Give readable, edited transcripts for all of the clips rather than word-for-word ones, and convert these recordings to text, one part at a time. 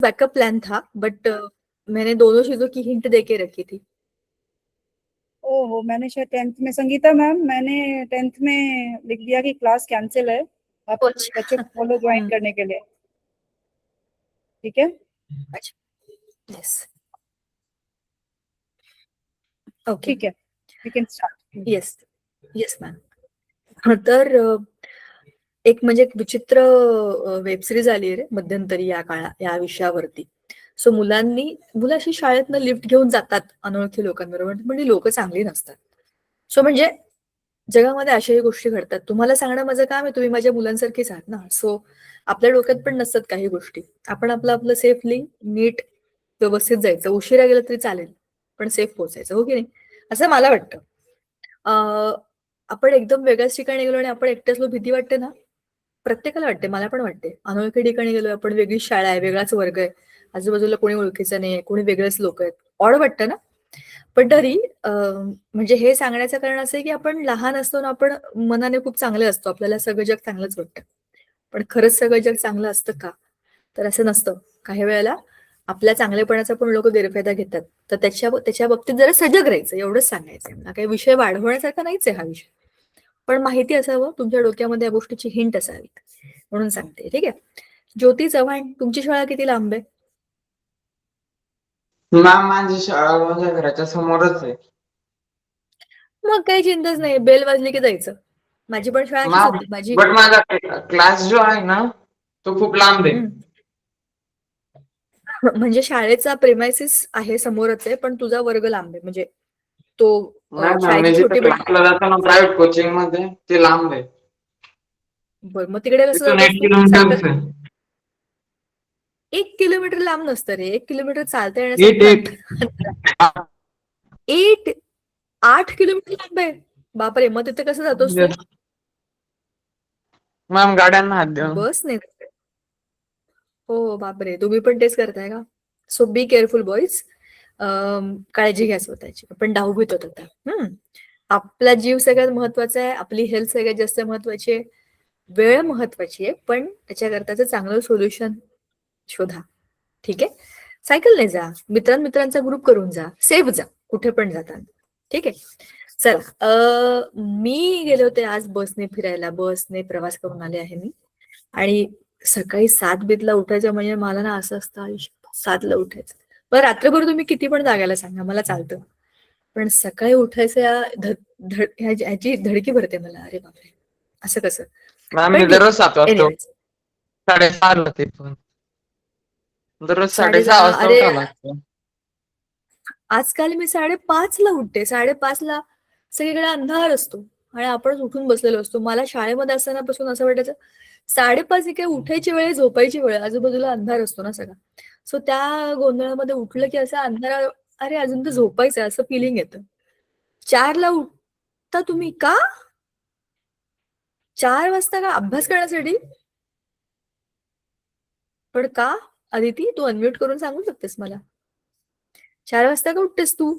Backup plan था, but मैंने दोनों चीजों की हिंट देके रखी थी। ओहो, मैंने शायद 10th में, संगीता मैम, मैंने 10th में लिख दिया कि क्लास कैंसिल है, आप बच्चों अच्छा। को बोलो ज्वाइन करने के लिए। ठीक है, अच्छा, यस, ओके, ठीक है, we can start. Yes, yes ma'am. तर एक म्हणजे एक विचित्र वेब सिरीज आली रे मध्यंतरी या विषयावरती. सो मुलं अशी शाळेतनं लिफ्ट घेऊन जातात अनोळखी लोकांबरोबर, पण ती लोक चांगली नसतात. सो म्हणजे जगामध्ये अशाही गोष्टी घडतात. तुम्हाला सांगणं माझं काम आहे, तुम्ही माझ्या मुलांसारखीच आहात ना. सो आपल्या डोक्यात पण नसतात काही गोष्टी. आपण आपलं सेफली, नीट, व्यवस्थित जायचं. उशिरा गेलं तरी चालेल, पण सेफ पोहोचायचं, हो की नाही? असं मला वाटतं. आपण एकदम वेगळ्याच ठिकाणी गेलो आणि आपण एकटे असलो, भीती वाटते ना. प्रत्येकाला वाटते, मला पण वाटते. अनोळखी ठिकाणी गेलो आपण, वेगळीच शाळा आहे, वेगळाच वर्ग आहे, आजूबाजूला कोणी ओळखीचं नाहीये, कोणी वेगळेच लोक आहेत, ऑड वाटतं ना. पण तरी म्हणजे हे सांगण्याचं कारण असं आहे की आपण लहान असतो ना, आपण मनाने खूप चांगले असतो, आपल्याला सगळं जग चांगलंच वाटतं. पण खरंच सगळं जग चांगलं असतं का? तर असं नसतं. काही वेळेला आपल्या चांगलेपणाचा पण लोक गैरफायदा घेतात. तर त्याच्या बाबतीत जरा सजग राहायचं, एवढंच सांगायचं मला. काही विषय वाढवण्यासारखा नाहीच आहे हा विषय, पण माहिती असावं, तुमच्या डोक्यामध्ये या गोष्टीची हिंट असावी, म्हणून सांगते. ठीक आहे. ज्योती चव्हाण, तुमची शाळा किती लांब आहे? मॅम, माझी शाळा माझ्या घराच्या समोरच आहे. मग काही चिंताच नाही, बेल वाजली की जायचं. माझी पण शाळा अशीच मॅम, होती. माझी बट माझा क्लास जो आहे ना, तो खूप लांब आहे. म्हणजे शाळेचा प्रेमायसिस आहे समोरच आहे, पण तुझा वर्ग लांब आहे. म्हणजे तो नाही मॅम, शाळेची मी जिथे छोटी बिल्डिंग. क्लासला जातो ना, प्रायव्हेट कोचिंग मध्ये, ते लांब आहे. बरं, मग तिकडे कसं तिथून जातोस 8 तू? किलोमीटरच सायकल? आहे. 1 किलोमीटर लांब नसतं रे, 1 किलोमीटर चालता 8 येण्यासारखं 8 अंतर. 8 किलोमीटर लांब आहे? बापरे, मग तिथे कसं जातोस तू? मॅम, गाड्यांना हात देऊन. बस नाही. हो, बापरे, तुम्ही पण तेच करताय का? So be careful boys. काळजी घ्या स्वतःची. आपण 10वीत होत आता. आपला जीव सगळ्यात महत्वाचा आहे, आपली हेल्थ सगळ्यात जास्त महत्वाची आहे, वेळ महत्वाची आहे, पण त्याच्याकरताचं चांगलं सोल्युशन शोधा. ठीक आहे. सायकलने जा, मित्रांचा ग्रुप करून जा, सेफ जा, कुठे पण जाताना. ठीक आहे. चला, मी गेले होते आज बसने फिरायला, बसने प्रवास करून आले आहे मी. आणि सकाळी 7:00 उठायचं म्हणजे मला ना असं असतं, आयुष्यात 7:00 उठायचं. पण रात्रभर तुम्ही किती पण जागायला सांगा, मला चालतं. पण सकाळी उठायचं ह्याची धडकी भरते मला. अरे बापरे, असं कसं? मॅम, मी पण ठीक दररोज आहे. 7 वाजता एनिवेज, 6:30 होते, पण दररोज 6:30 6:30. वाजता अरे, उठावं लागतं. आजकाल मी 5:30 उठते. 5:30 सगळीकडे अंधार असतो आणि आपणच उठून बसलेलो असतो. मला शाळेमध्ये असतानापासून असं वाटायचं 5:30 ही काय उठायची वेळ, झोपायची वेळ, आजूबाजूला अंधार असतो ना सगळा. सो त्या गोंधळामध्ये उठलं की असं अंधार, अरे अजून तर झोपायचं असं फिलिंग येतं. 4:00 उठता तुम्ही का? 4 वाजता का? अभ्यास करण्यासाठी? पण का? अदिती, तू अनम्यूट करून सांगू शकतेस मला? 4 वाजता का उठतेस तू?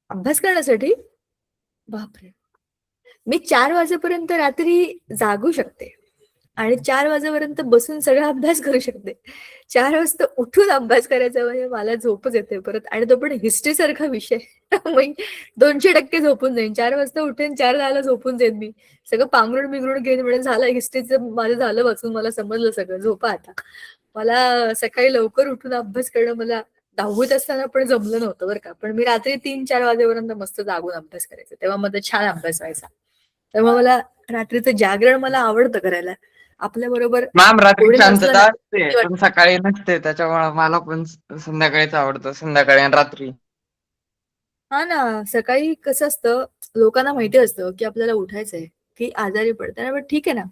अभ्यास करण्यासाठी? बापरे. मी 4 वाजेपर्यंत रात्री जागू शकते आणि 4 वाजेपर्यंत बसून सगळा अभ्यास करू शकते. 4 वाजता उठून अभ्यास करायचा म्हणजे मला झोपच येते परत, आणि तो पण हिस्ट्री सारखा विषय. मग 200% झोपून जाईन. 4 वाजता उठेन, 4:10 झोपून जाईन मी. सगळं पांघरुण बिंघरुण घेईन, म्हणजे झालं हिस्ट्रीचं माझं, झालं वाचून, मला समजलं सगळं, झोपा आता. मला सकाळी लवकर उठून अभ्यास करणं मला 10वीत असताना पण जमलं नव्हतं बरं का. पण मी रात्री 3-4 वाजेपर्यंत मस्त जागून अभ्यास करायचे, तेव्हा माझा छान अभ्यास व्हायचा. त्यामुळे मला रात्रीचं जागरण मला आवडतं करायला. आपल्या बरोबर मॅम, रात्री कोणी नसलं शांतता ना, असते, भीती पण वाटते. सकाळी नसते. त्याच्यामुळे मला पण संध्याकाळीच आवडतं, संध्याकाळी आणि रात्री. हा ना, सकाळी कसं असतं, लोकांना माहिती असतं की आपल्याला उठायचंय, की आजारी पडताना. पण ठीक आहे ना,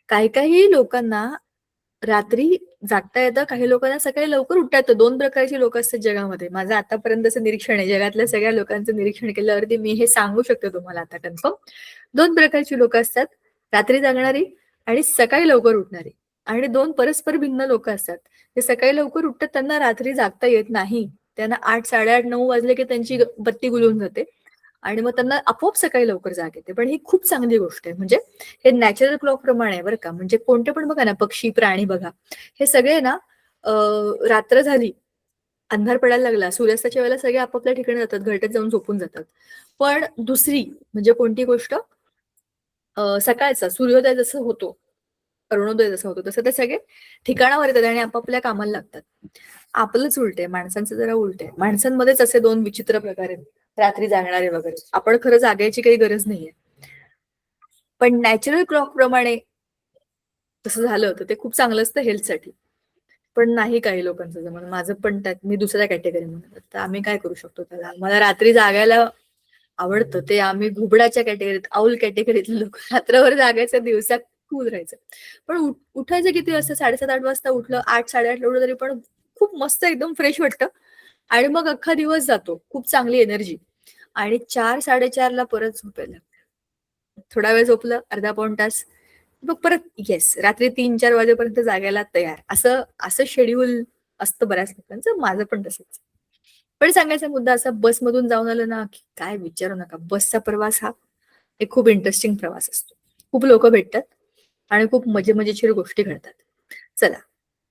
काही काही लोकांना रात्री जागता येतं, काही लोकांना सकाळी लवकर उठता येतं. 2 प्रकारची लोक असतात जगामध्ये. माझं आतापर्यंतचं निरीक्षण आहे, जगातल्या सगळ्या लोकांचं निरीक्षण केल्यावरती मी हे सांगू शकते तुम्हाला आता कन्फर्म. 2 प्रकारची लोक असतात, रात्री जागणारी आणि सकाळी लवकर उठणारी. आणि 2 परस्पर भिन्न लोक असतात. ते सकाळी लवकर उठतात, त्यांना रात्री जागता येत नाही. त्यांना 8, 8:30, 9 वाजले की त्यांची बत्ती गुलून जाते आणि मग त्यांना आपोआप सकाळी लवकर जाग येते. पण ही खूप चांगली गोष्ट आहे. म्हणजे हे नॅचरल क्लॉक प्रमाणे आहे बरं का. म्हणजे कोणते पण बघा ना, पक्षी, प्राणी बघा, हे सगळे ना रात्र झाली, अंधार पडायला लागला, सूर्यास्ताच्या वेळेला सगळे आपापल्या ठिकाणी जातात, घरट्यात जाऊन झोपून जातात. पण दुसरी म्हणजे कोणती गोष्ट, सकाळचा सूर्योदय जसं होतो, अरुणोदय जसा होतो, तसं ते सगळे ठिकाणावर येतात आणि आपापल्या कामाला लागतात. आपलंच उलट आहे, माणसांचं जरा उलट आहे. माणसांमध्येच असे दोन विचित्र प्रकार आहेत, रात्री जागणारे वगैरे. आपण खरं जागायची काही गरज नाहीये, पण नॅचरल क्लॉक प्रमाणे तसं झालं तर ते खूप चांगलं असतं हेल्थसाठी. पण नाही काही लोकांचं जमत. माझं पण त्यात मी दुसऱ्या कॅटेगरीमध्ये. तर आम्ही काय करू शकतो त्याला? मला रात्री जागायला आवडतं, ते आम्ही घुबडाच्या कॅटेगरीत, आऊल कॅटेगरीतले लोक. रात्रभर जागायचं, दिवसा कूल राहायचं. पण उठायचं किती वाजता? 7:30-8 वाजता उठलं, 8-8:30 उठलं तरी पण खूप मस्त एकदम फ्रेश वाटतं आणि मग अख्खा दिवस जातो, खूप चांगली एनर्जी. आणि 4-4:30ला परत झोपायला. थोडा वेळ झोपलं, अर्धा पाऊण तास, मग परत येस, रात्री 3-4 वाजेपर्यंत जागायला तयार. असं असं शेड्यूल असतं बऱ्याच लोकांचं, माझं पण तसंच. पण सांगायचा मुद्दा असा, बसमधून जाऊन आलं ना की काय विचारू नका. बसचा प्रवास हा एक खूप इंटरेस्टिंग प्रवास असतो. खूप लोक भेटतात आणि खूप मजेशीर गोष्टी घडतात. चला,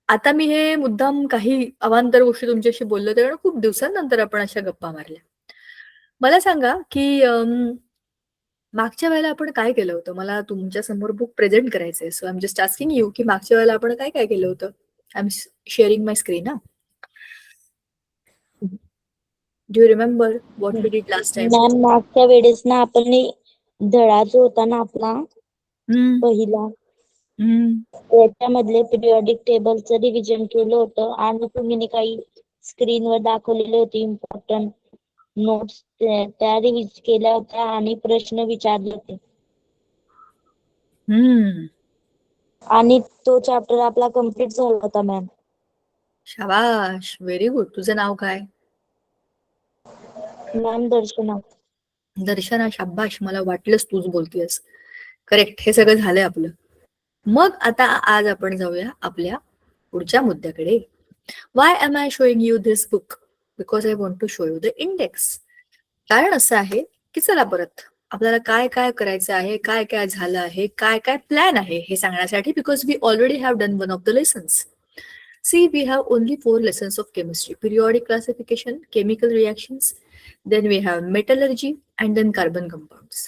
आता मी हे मुद्दाम काही अवांतर गोष्टी तुमच्याशी बोललो, कारण खूप दिवसांनंतर आपण अशा गप्पा मारल्या. मला सांगा की मागच्या वेळेला आपण काय केलं होतं? मला तुमच्या समोर बुक प्रेझेंट करायचंय. So I am just asking you की मागच्या वेळेला आपण काय काय केलं होतं? I am sharing my screen. Do you remember what we did last time? Ma'am मागच्या वेळेस ना आपण धडा जो होता ना आपला पहिला, त्याच्यामधले पिरियॉडिक टेबलचं रिव्हिजन केलं होतं आणि तुम्ही काही स्क्रीनवर दाखवलेले होते इम्पॉर्टंट नोट्स, त्या रिव्हिज केल्या होत्या आणि प्रश्न विचारले होते. आणि तो चॅप्टर आपला कम्प्लीट झाला होता मॅम. शाबाश, व्हेरी गुड. तुझं नाव काय? मॅम दर्शना. दर्शना. शाबाश, मला वाटलंच तूच बोलतेस. करेक्ट, हे सगळं झालंय आपलं. मग आता आज आपण जाऊया आपल्या पुढच्या मुद्द्याकडे. Why am I showing you this book? Because I want to show you the index. कारण असं आहे की चला परत आपल्याला काय काय करायचं आहे, काय काय झालं आहे, काय काय प्लॅन आहे हे सांगण्यासाठी, because we already have done one of the lessons. See, we have only 4 lessons of chemistry: periodic classification, chemical reactions, then we have metallurgy, and then carbon compounds.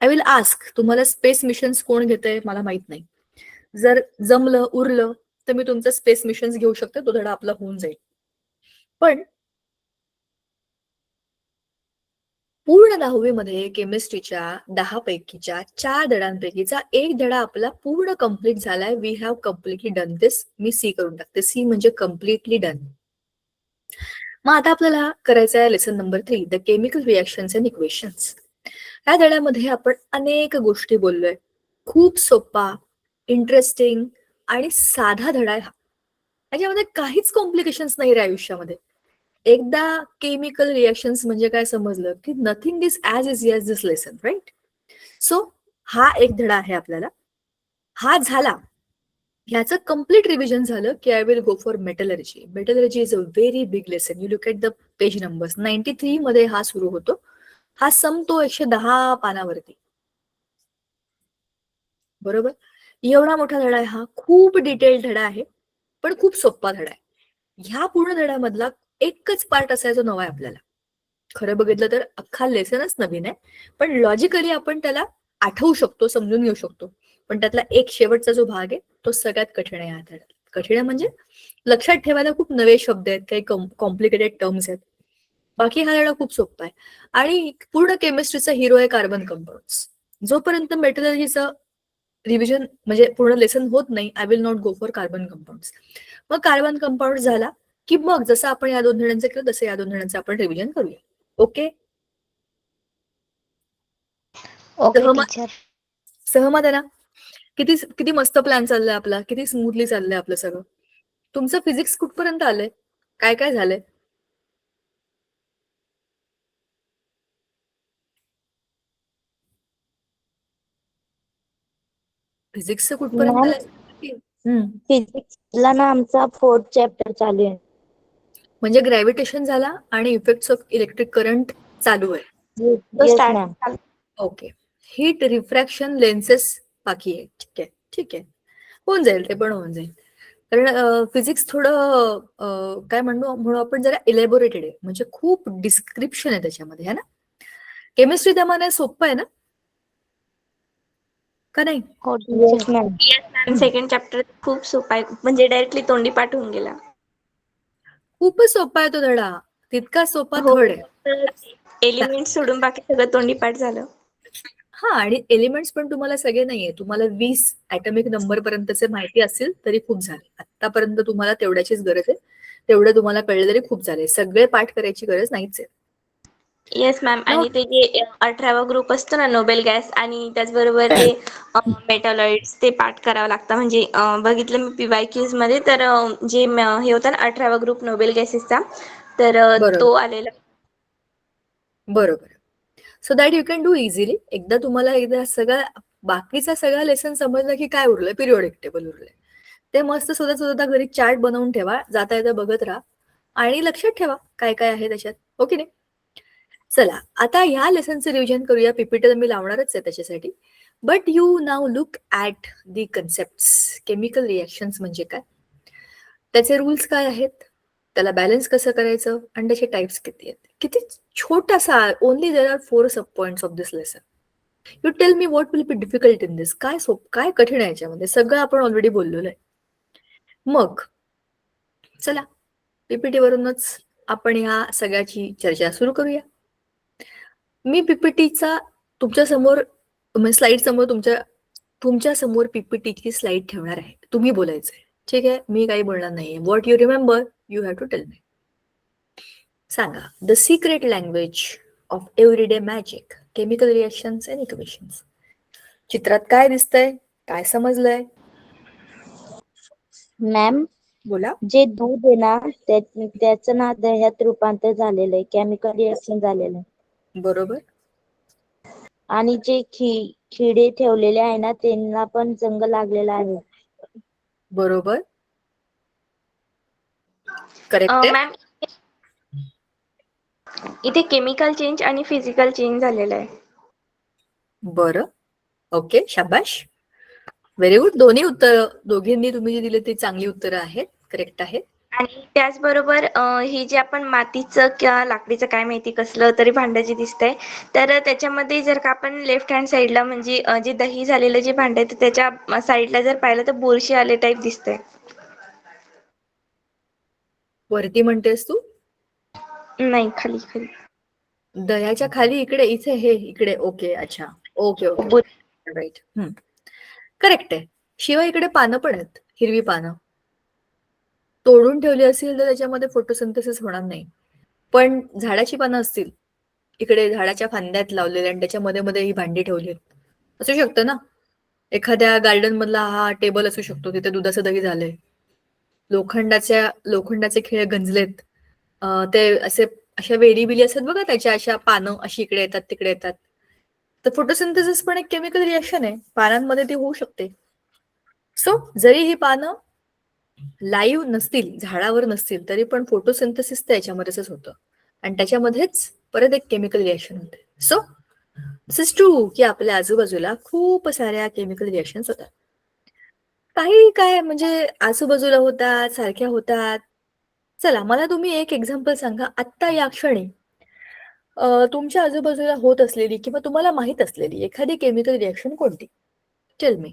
I will ask, तुम्हाला space missions कोण घेतंय मला माहित नाही. जर जमलं उरलं तर मी तुमचं स्पेस मिशन्स घेऊ शकते, तो धडा आपला होऊन जाईल. पण पूर्ण 10वी मध्ये केमिस्ट्रीच्या 10 पैकीच्या 4 धड्यांपैकीचा एक धडा आपला पूर्ण कम्प्लीट झालाय. We have completely done this. मी सी करून टाकते. सी म्हणजे कम्प्लिटली डन. मग आता आपल्याला करायचं आहे lesson number 3, the chemical reactions and equations. या धड्यामध्ये आपण अनेक गोष्टी बोललोय. खूप सोपा, इंटरेस्टिंग आणि साधा धडा आहे हा. याच्यामध्ये काहीच कॉम्प्लिकेशन्स नाही रे आयुष्यामध्ये. एकदा केमिकल रिएक्शन्स म्हणजे काय समजलं की nothing is as is yes this lesson, right? So हा एक धडा आहे आपल्याला. हा झाला, ह्याचं कम्प्लीट रिव्हिजन झालं की I will go for metallurgy. Metallurgy is a very big lesson. You look at the page numbers. 93 मध्ये हा सुरू होतो. हा संपतो 110 पानावरती, बरोबर? एवढा मोठा धडा आहे हा. खूप डिटेल्ड धडा आहे, पण खूप सोपा धडा आहे. ह्या पूर्ण धड्यामधला एकच पार्ट असायचा नवा आहे आपल्याला. खरं बघितलं तर अख्खा लेसनच नवीन आहे, पण लॉजिकली आपण त्याला आठवू शकतो, समजून घेऊ शकतो. पण त्यातला एक शेवटचा जो भाग आहे तो सगळ्यात कठीण आहे. ह्या धड्यात कठीण म्हणजे लक्षात ठेवायला खूप नवे शब्द आहेत, काही कॉम्प्लिकेटेड टर्म्स आहेत. बाकी हा धडा खूप सोपा आहे. आणि पूर्ण केमिस्ट्रीचा हिरो आहे कार्बन कंपाऊंड्स. जोपर्यंत मेटलर्जीचं रिव्हिजन म्हणजे पूर्ण लेसन होत नाही, I will not go for carbon compounds. मग कार्बन कंपाऊंड झाला की मग जसं आपण या 2 धड्यांचं केलं तसं या 2 धड्यांचं आपण रिव्हिजन करूया. ओके, ओके सहमत? टीचर. सहमत आहे ना? किती किती मस्त प्लॅन चाललाय आपला, किती स्मूथली चाललंय आपलं सगळं. तुमचं फिजिक्स कुठपर्यंत आलंय? काय काय झालंय? फिजिक्सचं कुठपर्यंत मॅम आलंय? फिजिक्सला ना आमचा 4th चॅप्टर चालू आहे. म्हणजे ग्रॅव्हिटेशन झाला आणि इफेक्ट्स ऑफ इलेक्ट्रिक करंट चालू आहे. Yes ma'am. Okay. Heat refraction lenses बाकी आहे. ठीक आहे, ठीक आहे, होऊन जाईल, ते पण होऊन जाईल. कारण फिजिक्स थोडं काय म्हणू आपण जरा इलॅबोरेटेड आहे, म्हणजे खूप डिस्क्रिप्शन आहे त्याच्यामध्ये, है ना. केमिस्ट्री त्यामाने सोपं आहे ना, का नाही? हो Yes, teacher. ma'am. Second chapter खूप सोपा आहे, म्हणजे डायरेक्टली तोंडी पाठ होऊन गेला. खूपच सोपा आहे तो धडा, तितका सोपा हो, थर्ड आहे. एलिमेंट सोडून बाकी सगळं तोंडी पाठ झालं. हा, आणि एलिमेंट्स पण तुम्हाला सगळे नाहीये, तुम्हाला 20 ऍटॉमिक नंबर पर्यंतचे माहिती असेल तरी खूप झाले. आतापर्यंत तुम्हाला तेवढ्याचीच गरज आहे, तेवढं तुम्हाला कळलं तरी खूप झाले. सगळे पाठ करायची गरज नाहीच आहे. Yes ma'am. आणि ते जे 18वा ग्रुप असतो ना, नोबेल गॅस, आणि त्याचबरोबर ते मेटॅलॉइड्स, ते पाठ करावं लागतं. म्हणजे बघितलं मी PYQs मध्ये, तर जे हे होतं ना 18वा ग्रुप नोबेल गॅसेसचा, तर बरोबर. तो आलेला. बरोबर. So that you can do easily. एकदा सगळा बाकीचा सगळा लेसन समजला की काय उरलंय, पिरियोडिक टेबल उरलंय. ते मस्त स्वतः घरी चार्ट बनवून ठेवा, जाता येता बघत राहा आणि लक्षात ठेवा काय काय आहे त्याच्यात, हो की नाही. चला, आता ह्या लेसनचं रिव्हिजन करूया. पीपीटी तर मी लावणारच आहे त्याच्यासाठी. But you now look at the concepts. Chemical reactions म्हणजे काय, त्याचे रूल्स काय आहेत, त्याला बॅलन्स कसं करायचं, आणि त्याचे टाइप्स किती आहेत. किती छोटासा, only there are 4 sub points of this lesson. You tell me what will be difficult in दिस. काय कठीण आहे याच्यामध्ये, सगळं आपण ऑलरेडी बोललेलो आहे. मग चला, पीपीटी वरूनच आपण ह्या सगळ्याची चर्चा सुरू करूया. मी पीपीटीचा तुमच्या समोर, स्लाइड समोर, तुमच्या समोर पीपीटीची स्लाइड ठेवणार आहे. तुम्ही बोलायचंय, ठीक आहे. मी काही बोलणार नाहीये. What you remember you have to tell me. सांगा. The secret language of everyday magic, chemical reactions and equations. चित्रात काय दिसतंय, काय समजलंय, मॅम, बोला. जे दूध आहे ना, त्याचं ना दह्यात रूपांतर झालेलं आहे, केमिकल रिएक्शन झालेलं आहे. बरोबर. आणि जे खिडे ठेवलेले आहे ना, त्यांना पण जंग लागलेला आहे. बरोबर. करेक्ट आहे. मॅम, इथे केमिकल चेंज आणि फिजिकल चेंज झालेला आहे. बरं, ओके, शाबाश, व्हेरी गुड. दोन्ही उत्तर, दोघींनी तुम्ही जी दिली ती चांगली उत्तरं आहेत, करेक्ट आहे. आणि त्याचबरोबर ही जी आपण मातीचं किंवा लाकडीचं, काय माहिती कसलं तरी भांडं जे दिसतंय, तर त्याच्यामध्ये जर का आपण लेफ्ट हँड साईडला, म्हणजे जे दही झालेलं जे भांडं आहे, तर त्याच्या साईडला जर पाहिलं तर बुरशी आले टाईप दिसतंय. वरती म्हणतेस तू? नाही, खाली खाली. दह्याच्या खाली, इकडे, इथे, हे इकडे. ओके, अच्छा, ओके ओके, राईट. करेक्ट आहे. शिवाय इकडे पानं पण आहेत, हिरवी पानं. तोडून ठेवली असतील तर त्याच्यामध्ये फोटोसिंथेसिस होणार नाही. पण झाडाची पानं असतील, इकडे झाडाच्या फांद्यात लावलेल्या, आणि त्याच्यामध्ये मध्ये ही भांडी ठेवली आहेत, असू शकतं ना. एखाद्या गार्डन मधला हा टेबल असू शकतो, तिथे दुधाचं दही झालंय, लोखंडाचे खिळे गंजलेत, ते अशा वेली बिली असतात बघा, त्याच्या अशा पानं अशी इकडे येतात तिकडे येतात. तर फोटोसिंथेसिस पण एक केमिकल रिएक्शन आहे, पानांमध्ये ती होऊ शकते. सो जरी ही पानं लाईव्ह नसतील, झाडावर नसतील, तरी पण फोटोसिंथेसिस तर याच्यामध्येच होतं, आणि त्याच्यामध्येच परत एक केमिकल रिएक्शन होते. सो दिस इज ट्रू की आपल्या आजूबाजूला खूप साऱ्या केमिकल रिएक्शन्स होतात. काही काय म्हणजे आजूबाजूला होतात, सारख्या होतात. चला, मला तुम्ही एक एक्झाम्पल सांगा, आत्ता या क्षणी तुमच्या आजूबाजूला होत असलेली किंवा तुम्हाला माहित असलेली एखादी केमिकल रिएक्शन कोणती? Tell me.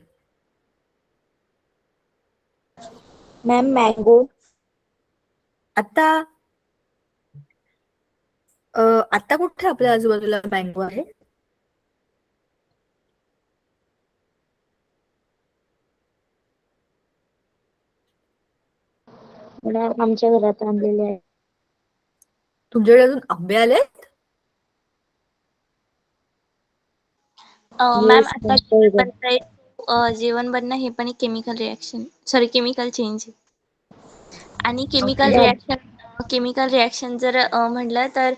Ma'am, mango. आता आता कुठे आपल्या आजूबाजूला मँगो आहे? आमच्या घरात आणलेले आहे. तुमच्याकडे अजून आंबे आलेत? मॅम, Yes, आता आमच्या घरात. जेवण बनणं हे पण एक chemical reaction, sorry, chemical change. आणि Okay. केमिकल रिएक्शन जर म्हटलं तर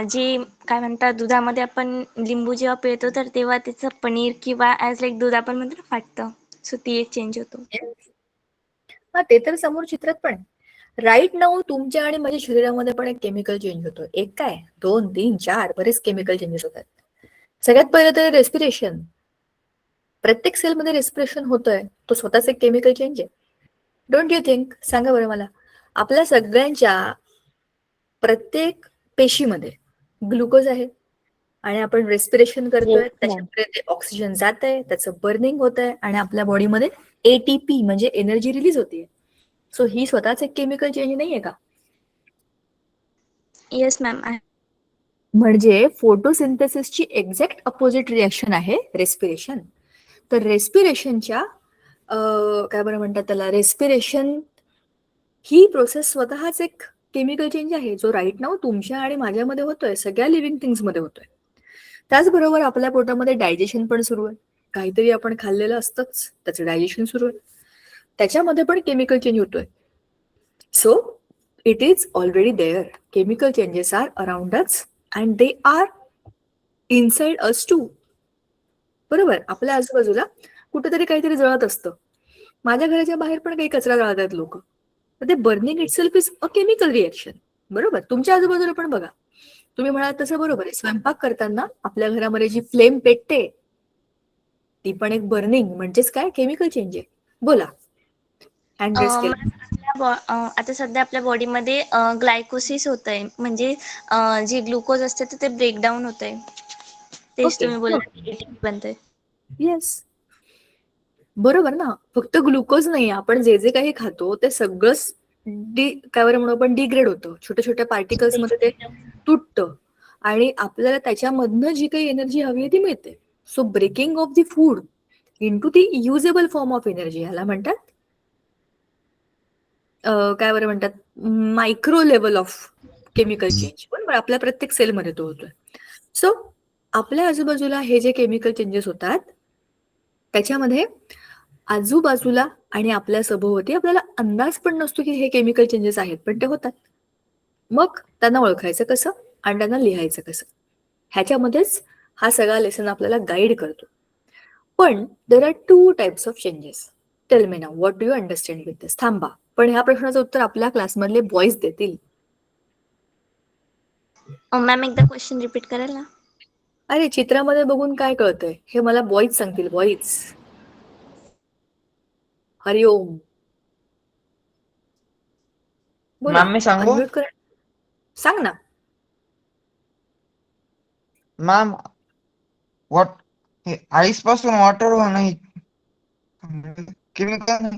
जे काय म्हणतात, दुधामध्ये आपण लिंबू जेव्हा पिळतो, तर तेव्हा त्याचं पनीर किंवा ॲज लाईक दूध आपण म्हणतो ना, फाटतं. सो ती एक चेंज होतो. हा, ते तर समोर चित्रात पण. राईट नाऊ तुमच्या आणि माझ्या शरीरामध्ये पण एक केमिकल चेंज होतो. एक काय, 2, 3, 4 बरेच केमिकल चेंजेस होतात. सगळ्यात पहिलं तर रेस्पिरेशन. प्रत्येक सेलमध्ये रेस्पिरेशन होतोय, तो स्वतःच एक केमिकल चेंज आहे. Don't you think? सांगा बरं मला. आपल्या सगळ्यांच्या प्रत्येक पेशीमध्ये ग्लुकोज आहे आणि आपण रेस्पिरेशन करतोय, Yes, ma'am. त्याच्यामध्ये ऑक्सिजन जात आहे, त्याचं बर्निंग होत आहे आणि आपल्या बॉडीमध्ये ATP म्हणजे एनर्जी रिलीज होते. सो ही स्वतःच एक केमिकल चेंज नाहीये का? येस मॅम आहे. म्हणजे फोटोसिंथेसिसची एक्झॅक्ट अपोजिट रिॲक्शन आहे रेस्पिरेशन. तर रेस्पिरेशनच्या काय बरं म्हणतात त्याला, रेस्पिरेशन ही प्रोसेस स्वतःच एक केमिकल चेंज आहे, जो राईट नाव तुमच्या आणि माझ्यामध्ये होतोय, सगळ्या लिव्हिंग थिंग्स मध्ये होतोय. त्याचबरोबर आपल्या पोटामध्ये डायजेशन पण सुरू आहे. काहीतरी आपण खाल्लेलं असतंच, त्याचं डायजेशन सुरू आहे, त्याच्यामध्ये पण केमिकल चेंज होतोय. So it is already there. Chemical changes are around us and they are inside us too. बरोबर, आपल्या आजूबाजूला कुठेतरी काहीतरी जळत असतं. माझ्या घराच्या बाहेर पण काही कचरा जळत आहेत लोक, तर ते burning itself is a chemical reaction. बरोबर, तुमच्या आजूबाजूला पण बघा. तुम्ही म्हणाल तसं बरोबर आहे, स्वयंपाक करताना आपल्या घरामध्ये जी फ्लेम पेटते ती पण एक बर्निंग म्हणजेच काय, केमिकल चेंज आहे. बोला. हँड रेस केला. आता सध्या आपल्या बॉडीमध्ये ग्लायकोसिस होत आहे, म्हणजे जे ग्लुकोज असते ते ब्रेकडाऊन होत आहे. तेच ओके, तुम्ही बोलला ATP बनतंय. येस, बरोबर ना. फक्त ग्लुकोज नाही, आपण जे जे काही खातो ते सगळंच काय बरं म्हणू आपण, डिग्रेड होतं, छोट्या छोट्या पार्टिकल्स मध्ये ते तुटतं आणि आपल्याला त्याच्यामधनं जी काही एनर्जी हवी आहे ती मिळते. So breaking of the food into the usable form of energy, ह्याला म्हणतात काय बरं म्हणतात, micro level of chemical change. बरोबर, आपल्या प्रत्येक सेलमध्ये तो होतोय. सो आपल्या आजूबाजूला हे जे केमिकल चेंजेस होतात त्याच्यामध्ये आजूबाजूला आणि आपल्या सभोवती आपल्याला अंदाज पण नसतो की हे केमिकल चेंजेस आहेत, पण ते होतात. मग त्यांना ओळखायचं कसं आणि त्यांना लिहायचं कसं, ह्याच्यामध्येच हा सगळा लेसन आपल्याला गाईड करतो. पण there are 2 types of changes. Tell me now, what do you understand with this? थांबा, पण ह्या प्रश्नाचं उत्तर आपल्या क्लासमधले बॉईज देतील. मॅम एकदा क्वेश्चन रिपीट कराल ना? अरे, चित्रामध्ये बघून काय कळतंय हे मला बॉईज सांगतील. बॉईज, हरिओम. बोला, मॅम मी सांगू? अनम्यूट करा. सांग ना. मॅम वॉट आईस पासून वॉटर होणं ही केमिकल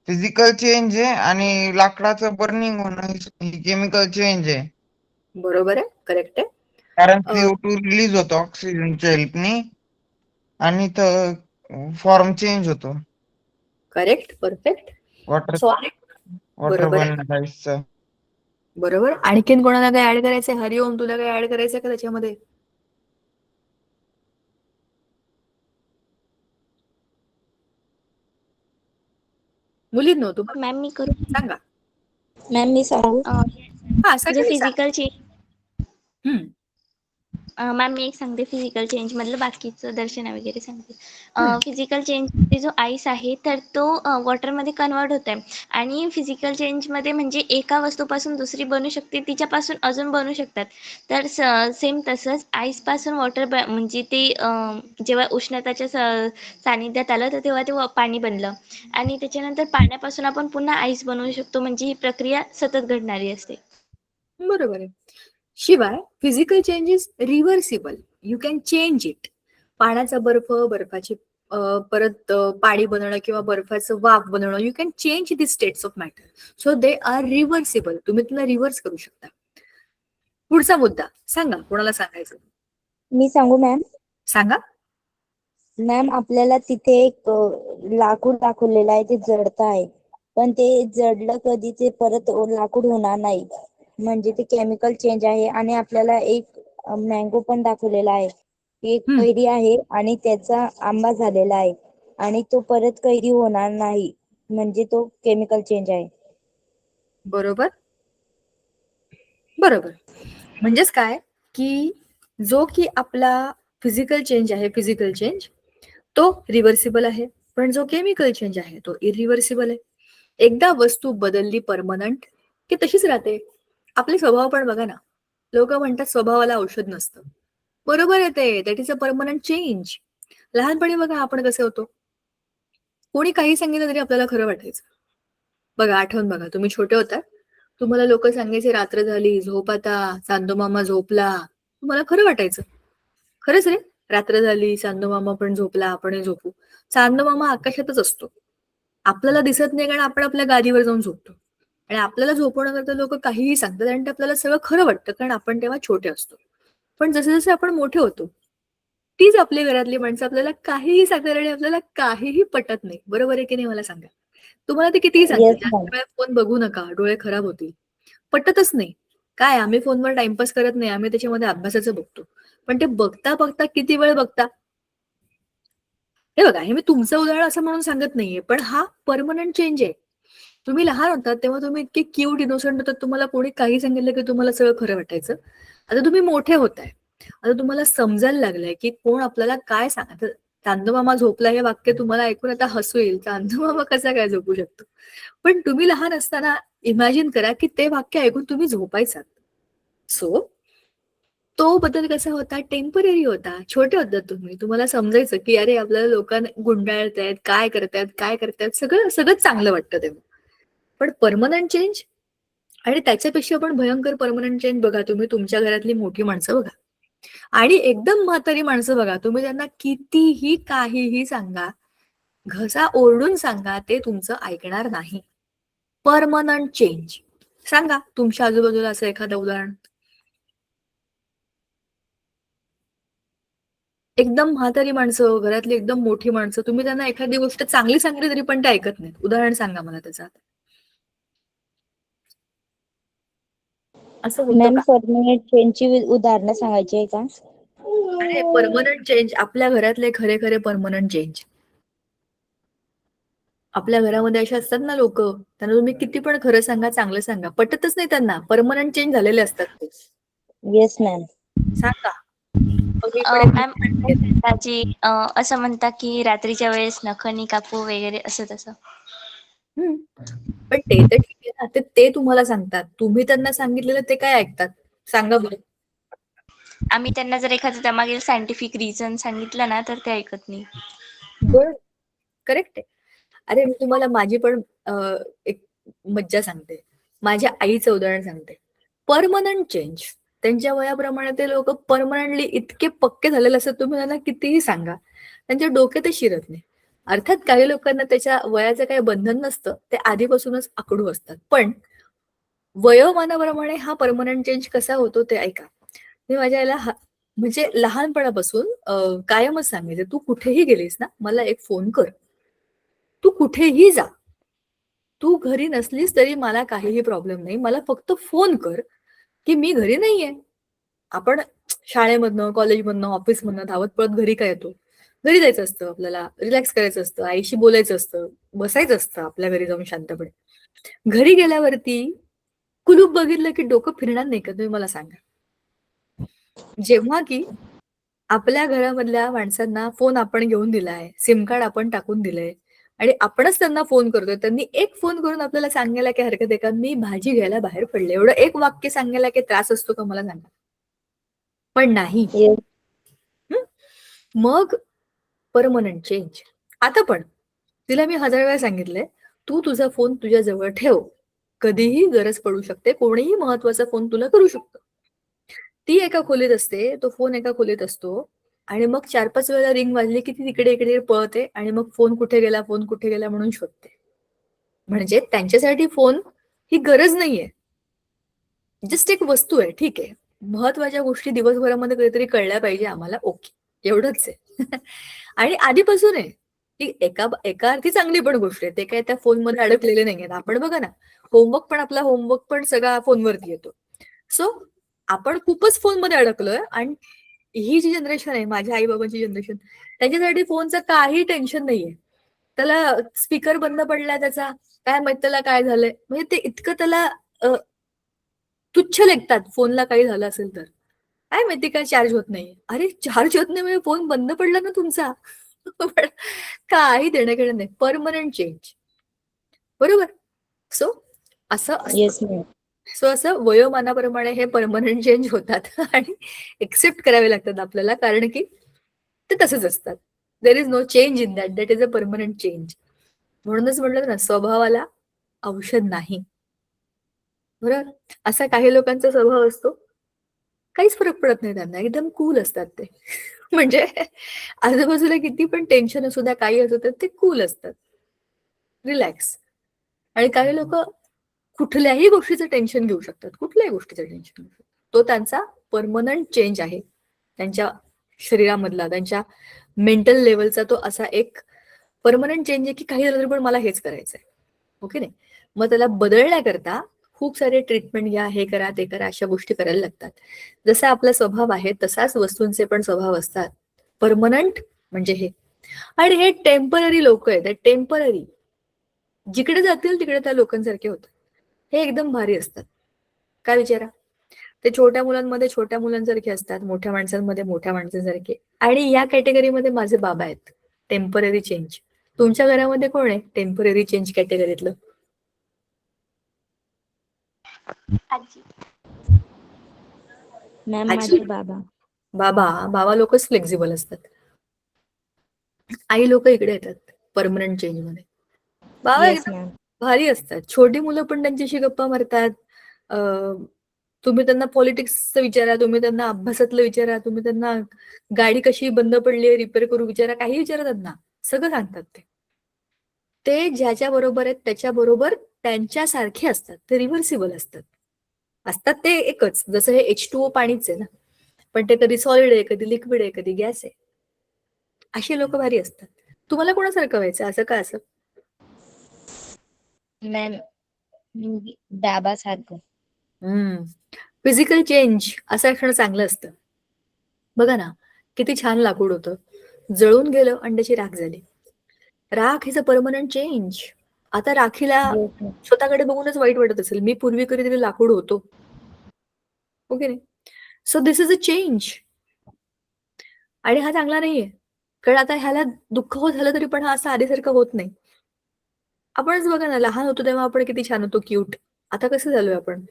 फिजिकल चेंज आहे आणि लाकडाचं बर्निंग होणं ही केमिकल चेंज आहे. बरोबर आहे, करेक्ट आहे. कारण CO2 रिलीज होतो ऑक्सिजनच्या हेल्पनी आणि फॉर्म चेंज होतो करेक्ट, परफेक्ट. वॉटर सो बरोबर आहे, बनणं आईसचं. बरोबर. आणखीन कोणाला काही ऍड करायचंय? हरिओम, तुला काही ऍड करायचंय का त्याच्यामध्ये? मुलींनो, तुम्हाला मॅम मी करू? सांगा. मॅम मी सांगू? हा, जो सगळे सांगा. फिजिकल चेंज, हम्म, मॅम मी एक सांगते फिजिकल चेंज मधलं, बाकीचं दर्शना वगैरे सांगते. हम्म. फिजिकल चेंज मध्ये जो आईस आहे तर तो वॉटरमध्ये कन्वर्ट होत आहे. आणि फिजिकल चेंज मध्ये म्हणजे एका वस्तूपासून दुसरी बनू शकते, तिच्यापासून अजून बनू शकतात. तर सेम तसंच आईस पासून वॉटर म्हणजे ते जेव्हा उष्णताच्या सानिध्यात आलं तर तेव्हा ते पाणी बनलं आणि त्याच्यानंतर पाण्यापासून आपण पुन्हा आईस बनवू शकतो. म्हणजे ही प्रक्रिया सतत घडणारी असते. बरोबर आहे. शिवाय physical change is reversible, you can change it. पाण्याचा बर्फ, बर्फाची परत पाणी बनवणं किंवा बर्फाचं वाफ बनवणं, you can change the states of matter. So they are reversible. तुम्ही त्याला रिव्हर्स करू शकता. पुढचा मुद्दा सांगा, कोणाला सांगायचं? मी सांगू मॅम? सांगा. मॅम आपल्याला तिथे एक लाकूड दाखवलेलं आहे, ते जडत आहे, पण ते जडलं कधी ते परत लाकूड होणार नाही, म्हणजे ते केमिकल चेंज आहे. आणि आपल्याला एक मँगो पण दाखवलेला आहे, एक कैरी आहे आणि त्याचा आंबा झालेला आहे आणि तो परत कैरी होणार नाही, म्हणजे तो केमिकल चेंज आहे. बरोबर, बरोबर. म्हणजेच काय की जो की आपला फिजिकल चेंज आहे, फिजिकल चेंज तो रिव्हर्सिबल आहे, पण जो केमिकल चेंज आहे तो इरिव्हर्सिबल आहे. एकदा वस्तू बदलली परमनंट की तशीच राहते. आपले स्वभाव पण बघा ना, लोक म्हणतात स्वभावाला औषध नसतं. बरोबर आहे, ते that is a permanent change. लहानपणी बघा आपण कसे होतो, कोणी काही सांगितलं तरी आपल्याला खरं वाटायचं. बघा, आठवून बघा, तुम्ही छोटे होता, तुम्हाला लोक सांगायचे रात्र झाली, झोप आता, चांदो मामा झोपला. तुम्हाला खरं वाटायचं, खरंच रे, रात्र झाली, चांदो मामा पण झोपला, आपणही झोपू. चांदो मामा आकाशातच असतो, आपल्याला दिसत नाही, कारण आपण आपल्या गादीवर जाऊन झोपतो. आणि आपल्याला झोपवण्याकरता लोक काहीही सांगतात आणि ते आपल्याला सगळं खरं वाटतं, कारण आपण तेव्हा छोटे असतो. पण जसे जसे आपण मोठे होतो, तीच आपली घरातली माणसं आपल्याला काहीही सांगतात आणि आपल्याला काहीही पटत नाही. बरोबर आहे की नाही, मला सांगा. तुम्हाला ते कितीही सांगतात, येस जास्त मॅम. वेळ फोन बघू नका, डोळे खराब होतील, पटतच नाही. काय, आम्ही फोनवर टाइमपास करत नाही, आम्ही त्याच्यामध्ये अभ्यासाचं बघतो. पण ते बघता बघता किती वेळ बघता? हे बघा, हे मी तुमचं उदाहरण असं म्हणून सांगत नाहीये, पण हा परमनंट चेंज आहे. तुम्ही लहान होतात तेव्हा तुम्ही इतके क्यूट इनोसंट होतात, तुम्हाला कोणी काही सांगितलं की तुम्हाला सगळं खरं वाटायचं. आता तुम्ही मोठे होताय, आता तुम्हाला समजायला लागलंय की कोण आपल्याला काय सांगत. चांदो मामा झोपला हे वाक्य तुम्हाला ऐकून आता हसू येईल, चांदो मामा कसा काय झोपू शकतो. पण तुम्ही लहान असताना इमॅजिन करा की ते वाक्य ऐकून तुम्ही झोपायचात. सो तो बदल कसा होता, टेम्पररी होता. छोटे होतात तुम्ही, तुम्हाला समजायचं की अरे आपल्याला लोकांना गुंडाळतायत, काय करतायत, सगळं सगळंच चांगलं वाटतं तेव्हा. पण परमनंट चेंज, आणि त्याच्यापेक्षा पण भयंकर परमनंट चेंज बघा, तुम्ही तुमच्या घरातली मोठी माणसं बघा आणि एकदम म्हातारी माणसं बघा. तुम्ही त्यांना कितीही काहीही सांगा, घसा ओरडून सांगा, ते तुमचं ऐकणार नाही. Permanent change. सांगा तुमच्या आजूबाजूला असं एखादं उदाहरण. एकदम म्हातारी माणसं, घरातली एकदम मोठी माणसं, तुम्ही त्यांना एखादी गोष्ट चांगली सांगली तरी पण ते ऐकत नाहीत. उदाहरण सांगा मला त्याचं. असं होतं मॅम का? परमनंट चेंजची उदाहरणं सांगायची आहे का? अरे परमनंट चेंज, आपल्या घरातले खरे खरे परमनंट चेंज. आपल्या घरामध्ये असे असतात ना लोक, त्यांना तुम्ही किती पण खरं सांगा, चांगलं सांगा, पटतच नाही त्यांना. परमनंट चेंज झालेले असतात ते. Yes ma'am. सांगा. मग मी पण एक मॅम, उदाहरण देते. जी असं म्हणतात की रात्रीच्या वेळेस नखनी कापू वगैरे असं तसं. हम्म. पण ते तर ठीक आहे ना, ते तुम्हाला सांगतात, तुम्ही त्यांना सांगितलेलं ते काय ऐकतात? सांगा बरं. आम्ही त्यांना जर एखादं त्यामागील सायंटिफिक रिझन सांगितलं ना, तर ते ऐकत नाही. गुड, करेक्ट आहे. अरे मी तुम्हाला माझी पण एक मज्जा सांगते, माझ्या आईचं उदाहरण सांगते. परमनंट चेंज, त्यांच्या वयाप्रमाणे ते लोक परमनंटली इतके पक्के झालेले असतात, तुम्ही त्यांना कितीही सांगा त्यांच्या डोक्यातच शिरत नाही. अर्थात काही लोकांना त्याच्या वयाचं काही बंधन नसतं, ते आधीपासूनच आकडू असतात. पण वयोमानाप्रमाणे हा परमनंट चेंज कसा होतो ते ऐका. मी माझ्या आईला म्हणजे लहानपणापासून कायमच सांगायचे, तू कुठेही गेलीस ना, मला एक फोन कर. तू कुठेही जा, तू घरी नसलीस तरी मला काहीही प्रॉब्लेम नाही, मला फक्त फोन कर की मी घरी नाहीये. आपण शाळेमधनं, कॉलेजमधनं, ऑफिसमधनं धावत पळत घरी काय येतो? घरी जायचं असतं, आपल्याला रिलॅक्स करायचं असतं, आईशी बोलायचं असतं, बसायचं असतं आपल्या घरी जाऊन शांतपणे. घरी गेल्यावरती कुलूप बघितलं की डोकं फिरणार नाही का? तुम्ही मला सांगा. जेव्हा की आपल्या घरामधल्या माणसांना फोन आपण घेऊन दिलाय, सिम कार्ड आपण टाकून दिलंय आणि आपणच त्यांना फोन करतोय, त्यांनी एक फोन करून आपल्याला सांगायला काही हरकत आहे का? मी भाजी घ्यायला बाहेर पडले, एवढं एक वाक्य सांगायला काही त्रास असतो का, मला सांगा. पण नाही. येस. मग परमनंट चेंज. आता पण तिला मी 1000 वेळा सांगितलंय, तू तुझा फोन तुझ्या जवळ ठेव, कधीही गरज पडू शकते, कोणीही महत्वाचा फोन तुला करू शकतो. ती एका खोलीत असते, तो फोन एका खोलीत असतो आणि मग 4-5 वेळेला रिंग वाजली की ती तिकडे इकडे पळते आणि मग फोन कुठे गेला म्हणून शोधते. म्हणजे त्यांच्यासाठी फोन ही गरज नाहीये, जस्ट एक वस्तू आहे. ठीक आहे, महत्वाच्या गोष्टी दिवसभरामध्ये कधीतरी कळल्या पाहिजे आम्हाला, ओके, एवढंच आहे. आणि आधीपासून आहे ती एका अर्थी चांगली पण गोष्ट आहे, ते काय त्या फोनमध्ये अडकलेले नाहीयेत. आपण बघा ना, आपला होमवर्क पण सगळा फोनवरती येतो. सो आपण खूपच फोनमध्ये अडकलोय आणि ही जी जनरेशन आहे, माझ्या आई बाबांची जनरेशन, त्यांच्यासाठी फोनचं काही टेन्शन नाहीये. त्याला स्पीकर बंद पडलाय त्याचा, काय माहित त्याला काय झालंय, म्हणजे ते इतकं त्याला तुच्छ लेखतात फोनला काही झालं असेल तर. काय माहिती काय चार्ज होत नाही. अरे चार्ज होत नाही म्हणजे फोन बंद पडला ना तुमचा. पण काही देणं घेणं नाही. परमनंट चेंज, बरोबर. सो असं असतं. Yes ma'am. सो असं वयोमानाप्रमाणे हे परमनंट चेंज होतात आणि एक्सेप्ट करावे लागतात आपल्याला, कारण की ते तसंच असतात. There is no change in that, that is a permanent change. म्हणूनच म्हटलं ना, स्वभावाला औषध नाही. बरोबर. असा काही लोकांचा स्वभाव असतो, काहीच फरक पडत नाही त्यांना, एकदम कूल असतात ते. म्हणजे आजूबाजूला किती पण टेन्शन असू द्या, काही असू द्या, ते कूल असतात, रिलॅक्स. आणि काही लोक कुठल्याही गोष्टीचं टेन्शन घेऊ शकतात, कुठल्याही गोष्टीचं टेन्शन घेऊ शकतात. तो त्यांचा परमनंट चेंज आहे, त्यांच्या शरीरामधला, त्यांच्या मेंटल लेवलचा तो असा एक परमनंट चेंज आहे की काही झालं तरी पण मला हेच करायचंय. ओके नाही. मग त्याला बदलण्याकरता खूप सारे ट्रीटमेंट घ्या, हे करा, ते करा, अशा गोष्टी करायला लागतात. जसा आपला स्वभाव आहे तसाच वस्तूंचे पण स्वभाव असतात. परमनंट म्हणजे हे, आणि हे टेम्पररी लोक आहेत, टेम्पररी. जिकडे जातील तिकडे त्या लोकांसारखे होतात. हे एकदम भारी असतात. काय विचारा, ते छोट्या मुलांमध्ये छोट्या मुलांसारखे असतात, मोठ्या माणसांमध्ये मोठ्या माणसांसारखे. आणि या कॅटेगरीमध्ये माझे बाबा आहेत, टेम्पररी चेंज. तुमच्या घरामध्ये कोण आहे टेम्पररी चेंज कॅटेगरीतलं? आजी. मॅम आजी. माझे बाबा. बाबा लोकच फ्लेक्झिबल असतात. आई लोक इकडे येतात परमनंट चेंज मध्ये. बाबा येस एकदम मॅम. भारी असतात. छोटी मुलं पण त्यांच्याशी गप्पा मारतात. तुम्ही त्यांना पॉलिटिक्सचं विचारा, तुम्ही त्यांना अभ्यासातलं विचारा, तुम्ही त्यांना गाडी कशी बंद पडली रिपेअर करू विचारा, काही विचारा त्यांना, सगळं सांगतात ते ज्याच्या बरोबर आहेत त्याच्या बरोबर त्यांच्यासारखे असतात, ते रिव्हर्सिबल असतात ते एकच. जसं हे H2O पाणीच आहे ना, पण ते कधी सॉलिड आहे, कधी लिक्विड आहे, कधी गॅस आहे. अशी लोक भारी असतात. तुम्हाला कोणासारखं व्हायचं, असं का असं? मॅम बाबा सारखं. फिजिकल चेंज असं असणं चांगलं असतं. बघा ना, किती छान लाकूड होतं, जळून गेलं आणि त्याची राख झाली. राख इज अ परमनंट चेंज. आता राखीला येस मॅम. स्वतःकडे बघूनच वाईट वाटत असेल, मी पूर्वी कधीतरी लाकूड होतो. ओके नाही. So this is a change. आणि हा चांगला नाहीये, कारण आता ह्याला दुःख होत झालं तरी पण हा असं आधीसारखं होत नाही. आपणच बघा ना, लहान होतो तेव्हा आपण किती छान होतो, क्यूट. आता कसं झालोय आपण?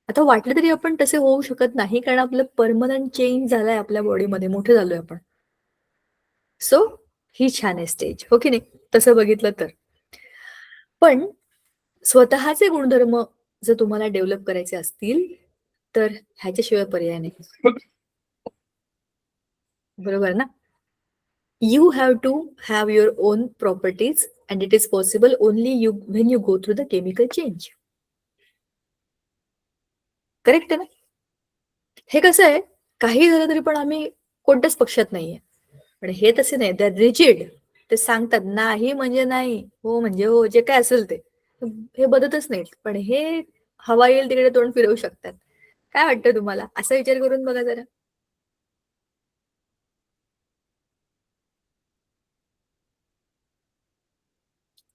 आता वाटलं तरी आपण तसे होऊ शकत नाही, कारण आपलं परमनंट चेंज झालाय आपल्या बॉडीमध्ये, मोठे झालोय आपण. सो ही छान आहे स्टेज, हो की नाही, तसं बघितलं तर. पण स्वतःचे गुणधर्म जर तुम्हाला डेव्हलप करायचे असतील तर ह्याच्याशिवाय पर्याय नाही. बरोबर ना? You have to have your own properties and it is possible only when you go through the chemical change. Correct आहे ना? हे कसं आहे, काही झालं तरी पण आम्ही कोणत्याच पक्षात नाहीये, पण हे तसे नाही, त्या रिजिड. ते सांगतात नाही म्हणजे नाही, हो म्हणजे हो, जे काय असेल ते. हे बदलतच नाहीत, पण हे हवा येईल तिकडे तोंड फिरवू शकतात. काय वाटतं तुम्हाला? असा विचार करून बघा जरा,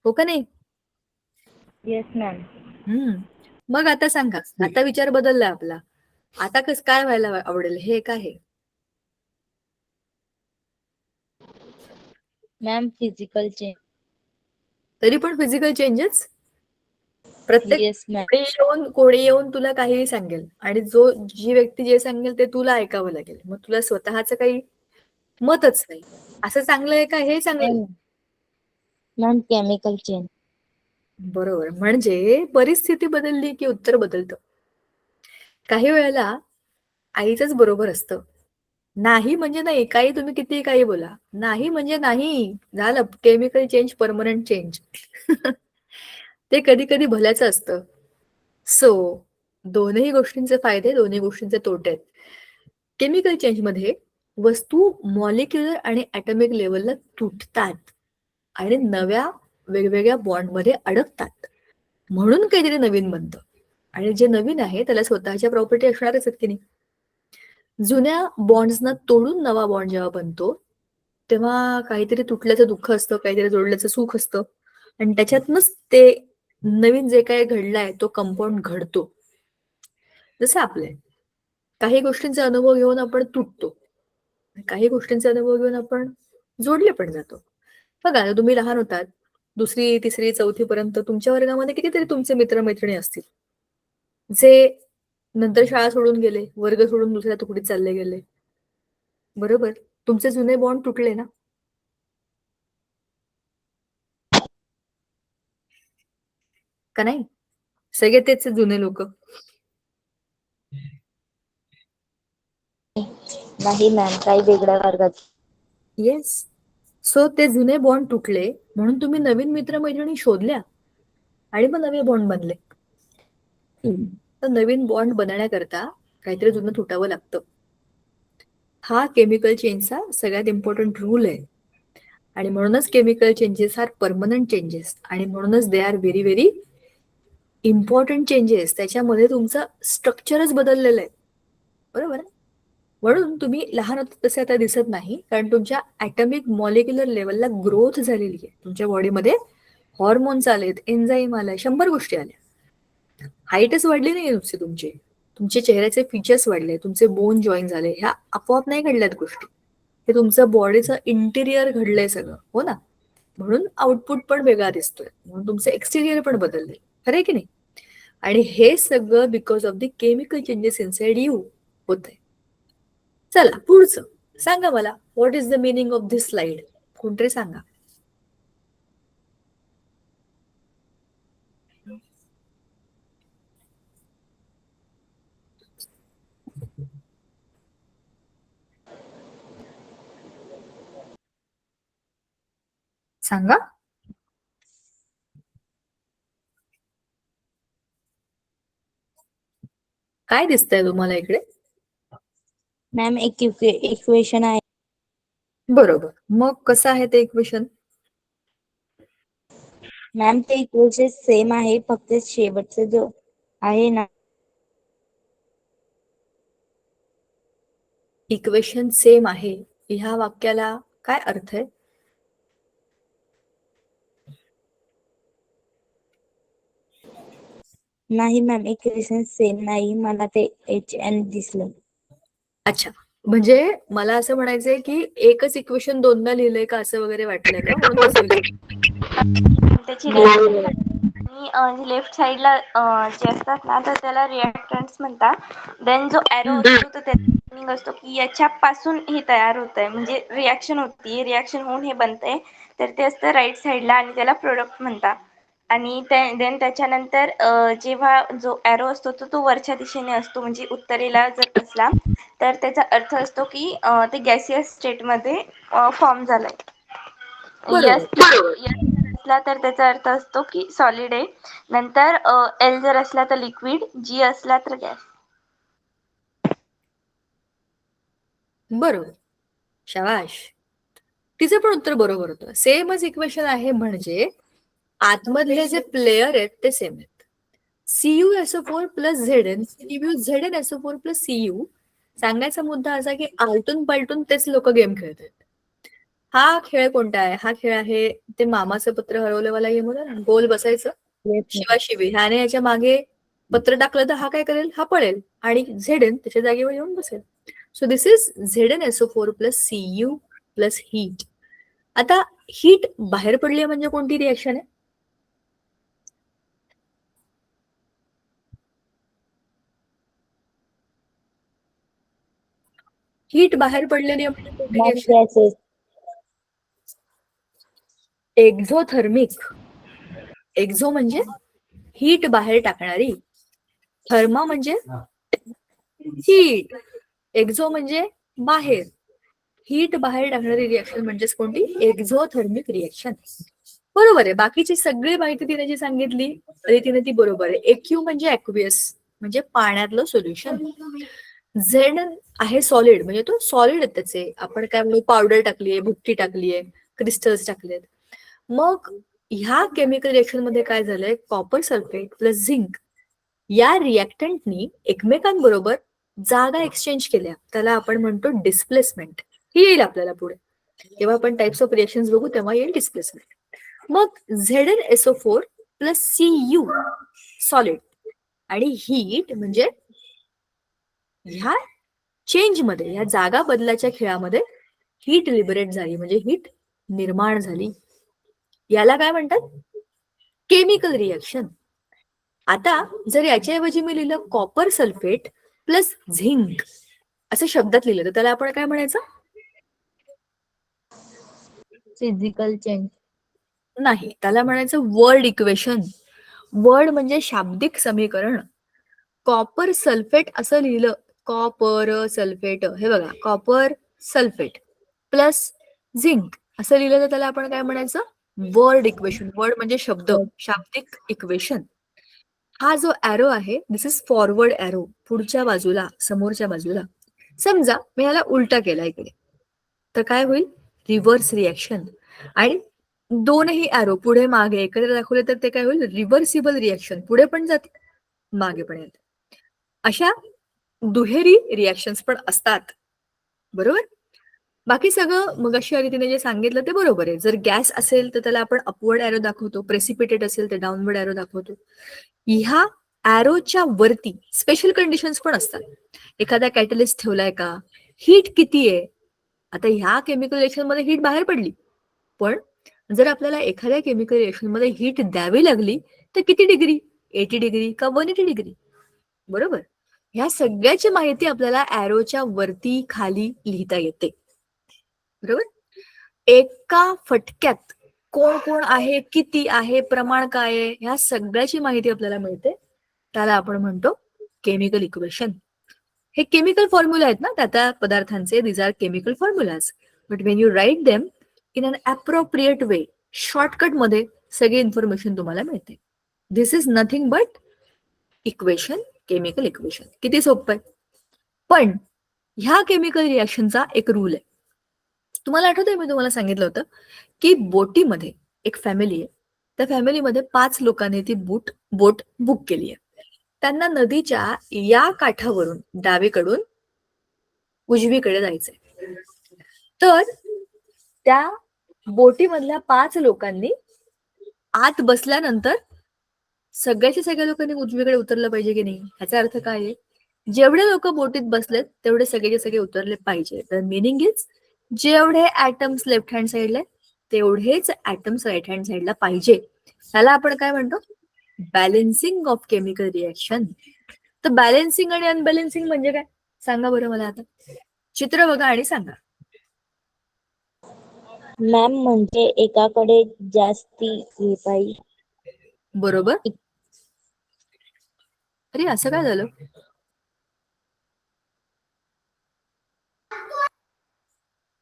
हो का नाही? Yes ma'am. मग आता सांगा, आता विचार बदललाय आपला, आता काय व्हायला आवडेल, हे काय आहे? Ma'am physical change. तरी पण फिजिकल चेंजेस. प्रत्येक येस मॅम. कोणी येऊन तुला काहीही सांगेल, आणि जी व्यक्ती जे सांगेल ते तुला ऐकावं लागेल. मग तुला स्वतःच काही मतच नाही. असं चांगलं आहे का, हे चांगलं आहे? Ma'am chemical change. बरोबर. म्हणजे परिस्थिती बदलली की उत्तर बदलतं. काही वेळेला आईचंच बरोबर असतं. नाही म्हणजे नाही, काही तुम्ही किती काही बोला, नाही म्हणजे नाही, झालं केमिकल चेंज, परमनंट चेंज. ते कधी कधी भल्याचं असतं. सो दोन्ही गोष्टींचे फायदे, दोन्ही गोष्टींचे तोटे आहेत. केमिकल चेंज मध्ये वस्तू मॉलिक्युलर आणि ऍटॉमिक लेवलला तुटतात आणि नव्या वेगवेगळ्या बॉन्डमध्ये अडकतात, म्हणून काहीतरी नवीन बनतं. आणि जे नवीन आहे त्याला स्वतःच्या प्रॉपर्टी असणारच आहेत की नाही. जुन्या बॉन्ड्सना तोडून नवा बॉन्ड जेव्हा बनतो तेव्हा काहीतरी तुटल्याचं दुःख असतं, काहीतरी जोडल्याचं सुख असतं, आणि त्याच्यातनच ते नवीन जे काही घडलाय तो कंपाऊंड घडतो. जसं आपले काही गोष्टींचा अनुभव घेऊन आपण तुटतो, काही गोष्टींचा अनुभव घेऊन आपण जोडले पण जातो. बघा, तुम्ही लहान होतात, 2री, 3री, 4थी पर्यंत तुमच्या वर्गामध्ये कितीतरी तुमचे मित्रमैत्रिणी असतील, जे नंतर शाळा सोडून गेले, वर्ग सोडून दुसऱ्या तुकडीत चालले गेले. बरोबर. तुमचे जुने बॉन्ड तुटले ना. का नाही? सगळे तेच आहेत जुने लोक. नाही मॅम, काही वेगळ्या वर्गात. येस. सो ते जुने बॉन्ड तुटले म्हणून तुम्ही नवीन मित्रमैत्रिणी शोधल्या आणि मग नवे बॉन्ड बनले. तर नवीन बॉन्ड बनवण्याकरता काहीतरी जुनं तुटावं लागतं. हा केमिकल चेंजचा सगळ्यात इम्पॉर्टंट रूल आहे. आणि म्हणूनच chemical changes are permanent changes आणि म्हणूनच they are very very important changes. त्याच्यामध्ये तुमचं स्ट्रक्चरच बदललेलं आहे. बरोबर आहे? म्हणून तुम्ही लहान होता तसे आता दिसत नाही, कारण तुमच्या ऍटॉमिक मॉलिक्युलर लेवलला ग्रोथ झालेली आहे. तुमच्या बॉडीमध्ये हॉर्मोन्स आलेत, एन्झाईम आलाय, 100 गोष्टी आल्या. हाईटच वाढली नाही नुसती तुमची, तुमचे चेहऱ्याचे फीचर्स वाढले, तुमचे बोन जॉईन झाले. ह्या आपोआप नाही घडल्यात गोष्टी, हे तुमचं बॉडीचं इंटिरियर घडलंय सगळं. हो ना? म्हणून आउटपुट पण वेगळा दिसतोय, म्हणून तुमचं एक्सटिरियर पण बदललंय. खरंय की नाही? आणि हे सगळं because of the chemical changes inside you होत आहे. चला पुढचं सांगा मला, what is the meaning of this slide? कोणतरी सांगा. सांगा. काय दिसतंय तुम्हाला इकडे? मॅम, एक इक्वेशन आहे. बरोबर. मग कसं आहे ते इक्वेशन? मॅम, ते इक्वेशन सेम आहे, फक्त शेवटचं जो आहे ना, इक्वेशन सेम आहे ह्या वाक्याला काय अर्थ आहे? नाही मॅम, इक्वेशन सेम नाही, मला ते HN दिसलं. अच्छा, म्हणजे मला असं म्हणायचंय की एकच इक्वेशन दोनदा लिहिलंय का असं वगैरे वाटलंय का? म्हणून तसं विचारलं. त्याची हो. आणि लेफ्ट साइडला जे असतात ना, तर त्याला रिएक्टंट्स म्हणतात. देन जो एरो असतो तर त्याचा meaning असतो की याच्यापासून हे तयार होत आहे, म्हणजे रिॲक्शन होती, रिॲक्शन होऊन हे बनतंय, तर ते असतं राईट साइडला आणि त्याला प्रोडक्ट म्हणतात. आणि देन त्याच्यानंतर जेव्हा जो एरो असतो तो वरच्या दिशेने असतो, म्हणजे उत्तरेला जर असला तर त्याचा अर्थ असतो की ते गॅसियस स्टेटमध्ये फॉर्म झालंय. बरोबर. जर असला तर त्याचा अर्थ असतो की सॉलिड आहे. नंतर एल जर असला तर लिक्विड, जी असला तर गॅस. बरोबर. शाबाश. तिचं पण उत्तर बरोबर होतं. सेमच इक्वेशन आहे म्हणजे आतमधले जे प्लेयर आहेत ते सेम आहेत. CuSO4 plus Zn, ZnSO4 plus Cu. सांगायचा मुद्दा असा की आलटून पालटून तेच लोक गेम खेळत आहेत. हा खेळ कोणता आहे? हा खेळ आहे ते मामाचं पत्र हरवलेवाला गेम होता ना, गोल बसायचं शिवाशिवी. ह्याने याच्या मागे पत्र टाकलं तर हा काय करेल? हा पळेल आणि Zn त्याच्या जागेवर येऊन बसेल. So this is ZnSO4 plus Cu plus heat. आता हीट बाहेर पडली म्हणजे कोणती रिएक्शन आहे? हीट बाहेर पडलेली म्हणजे कोणती ma'am, reaction? Gases. Exothermic. Exo म्हणजे हीट बाहेर टाकणारी, थर्मा म्हणजे हीट, एक्झो म्हणजे बाहेर. हीट बाहेर टाकणारी रिएक्शन म्हणजेच कोणती? Exothermic reaction. बरोबर आहे. बाकीची सगळी माहिती तिने जी सांगितली तरी तिने ती बरोबर आहे. एक्यू म्हणजे ॲक्वियस, म्हणजे पाण्यातलं सोल्युशन. झेड आहे सॉलिड, म्हणजे तो सॉलिड आहे त्याचे. आपण काय म्हणू, पावडर टाकलीये, भुकटी टाकलीये, क्रिस्टल्स टाकलेत. मग ह्या केमिकल रिएक्शन मध्ये काय झालंय? कॉपर सल्फेट प्लस झिंक या रिएक्टंटनी एकमेकांबरोबर जागा एक्सचेंज केल्या. त्याला आपण म्हणतो डिस्प्लेसमेंट. ही येईल आपल्याला पुढे, जेव्हा आपण टाइप्स ऑफ रिएक्शन बघू तेव्हा येईल डिस्प्लेसमेंट. मग ZnSO4 प्लस Cu सॉलिड आणि हीट म्हणजे ह्या चेंज मध्ये, ह्या जागा बदलाच्या खेळामध्ये हीट लिबरेट झाली, म्हणजे हीट निर्माण झाली. याला काय म्हणतात? Chemical reaction. आता जर याच्याऐवजी मी लिहिलं कॉपर सल्फेट प्लस झिंक असं शब्दात लिहिलं तर त्याला आपण काय म्हणायचं? Physical change. नाही, त्याला म्हणायचं वर्ड इक्वेशन. वर्ड म्हणजे शाब्दिक समीकरण. कॉपर सल्फेट असं लिहिलं, कॉपर सल्फेट, हे बघा, कॉपर सल्फेट प्लस झिंक असं लिहिलं तर त्याला आपण काय म्हणायचं? Word equation. वर्ड म्हणजे शब्द, शाब्दिक इक्वेशन. हा जो ॲरो आहे, दिस इज फॉरवर्ड ॲरो, पुढच्या बाजूला, समोरच्या बाजूला. समजा मी याला उलटा केला इकडे, तर काय होईल? Reverse reaction. आणि दोनही ॲरो पुढे मागे एकत्र दाखवले तर ते काय होईल? Reversible reaction. पुढे पण जाते, मागे पण येते. अशा दुहेरी रिॲक्शन्स पण असतात, बरोबर? बाकी सगळं मग अशा रीतीने जे सांगितलं ते बरोबर आहे. जर गॅस असेल तर त्याला आपण अपवर्ड ॲरो दाखवतो, प्रेसिपिटेट असेल तर डाऊनवर्ड ॲरो दाखवतो. ह्या ॲरोच्या वरती स्पेशल कंडिशन्स पण असतात. एखादा कॅटलिस्ट ठेवलाय का? हीट किती आहे? आता ह्या केमिकल रिएक्शन मध्ये हीट बाहेर पडली, पण जर आपल्याला एखाद्या केमिकल रिएक्शन मध्ये हीट द्यावी लागली तर किती डिग्री? 80 डिग्री का 180 डिग्री? बरोबर. ह्या सगळ्याची माहिती आपल्याला ॲरोच्या वरती खाली लिहिता येते, बरोबर. एका फटक्यात कोण कोण आहे, किती आहे, प्रमाण काय आहे, ह्या सगळ्याची माहिती आपल्याला मिळते. त्याला आपण म्हणतो केमिकल इक्वेशन. हे केमिकल फॉर्म्युला आहेत ना त्या त्या पदार्थांचे. These are chemical formulas. But when you write them in an appropriate way, shortcut मध्ये सगळी इन्फॉर्मेशन तुम्हाला मिळते. This is nothing but equation, chemical equation. किती सोपं आहे. पण ह्या केमिकल रिॲक्शनचा एक रूल आहे. तुम्हाला आठवतंय मी तुम्हाला सांगितलं होतं की बोटीमध्ये एक फॅमिली आहे, त्या फॅमिलीमध्ये 5 लोकांनी ती बोट बुक केली आहे. त्यांना नदीच्या या काठावरून डावीकडून उजवीकडे जायचंय. तर त्या बोटीमधल्या 5 लोकांनी आत बसल्यानंतर सगळ्याच्या सगळ्या लोकांनी उजवीकडे उतरलं पाहिजे की नाही? ह्याचा अर्थ काय आहे? जेवढे लोक बोटीत बसलेत तेवढे सगळेचे सगळे उतरले पाहिजे. तर मिनिंग इज जेवढे ऍटम्स लेफ्ट हँड साईडला तेवढेच ऍटम्स राईट हँड साईडला पाहिजे. त्याला आपण काय म्हणतो? Balancing of chemical reaction. तर बॅलेन्सिंग आणि अनबॅलेन्सिंग म्हणजे काय? सांगा बरं मला आता. चित्र बघा आणि सांगा. मॅम म्हणजे एकाकडे जास्ती हे पाहिजे. बरोबर. अरे असं काय झालं?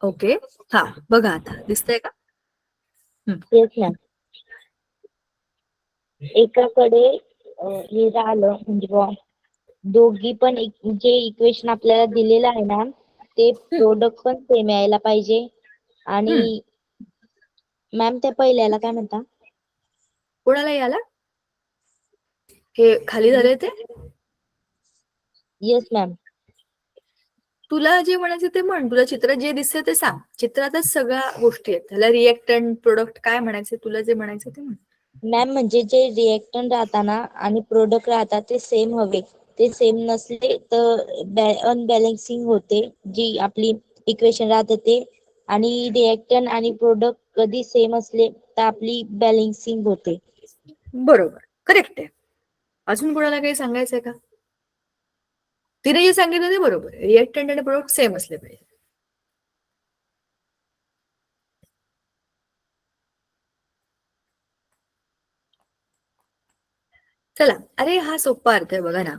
ओके, हा बघा आता दिसतंय का? तेच मॅम. एकाकडे हे राहिलं म्हणजे दोघी पण जे इक्वेशन आपल्याला दिलेलं आहे ना ते प्रोडक्ट पण सेम यायला पाहिजे. आणि मॅम त्या पहिल्याला काय म्हणता? कोणाला याला? हे खाली झाले ते? Yes ma'am. तुला जे म्हणायचं ते म्हण. तुला चित्र जे दिसतं ते सांग. चित्रातच सगळ्या गोष्टी आहेत. त्याला रिएक्टंट, प्रोडक्ट काय म्हणायचं, तुला जे म्हणायचं ते म्हण. मॅम म्हणजे जे रिएक्टंट राहताना आणि प्रोडक्ट राहतात ते सेम हवे. ते सेम नसले तर अनबॅलेन्सिंग होते. जी आपली इक्वेशन राहते ते. आणि रिएक्टंट आणि प्रोडक्ट कधी सेम असले तर आपली बॅलेन्सिंग होते. बरोबर, करेक्ट आहे. अजून कोणाला काही सांगायचंय का? तिने जे सांगितलं ते बरोबर. रिएक्टंट आणि प्रोडक्ट सेम असले पाहिजे. चला, अरे हा सोपा अर्थ आहे बघा ना.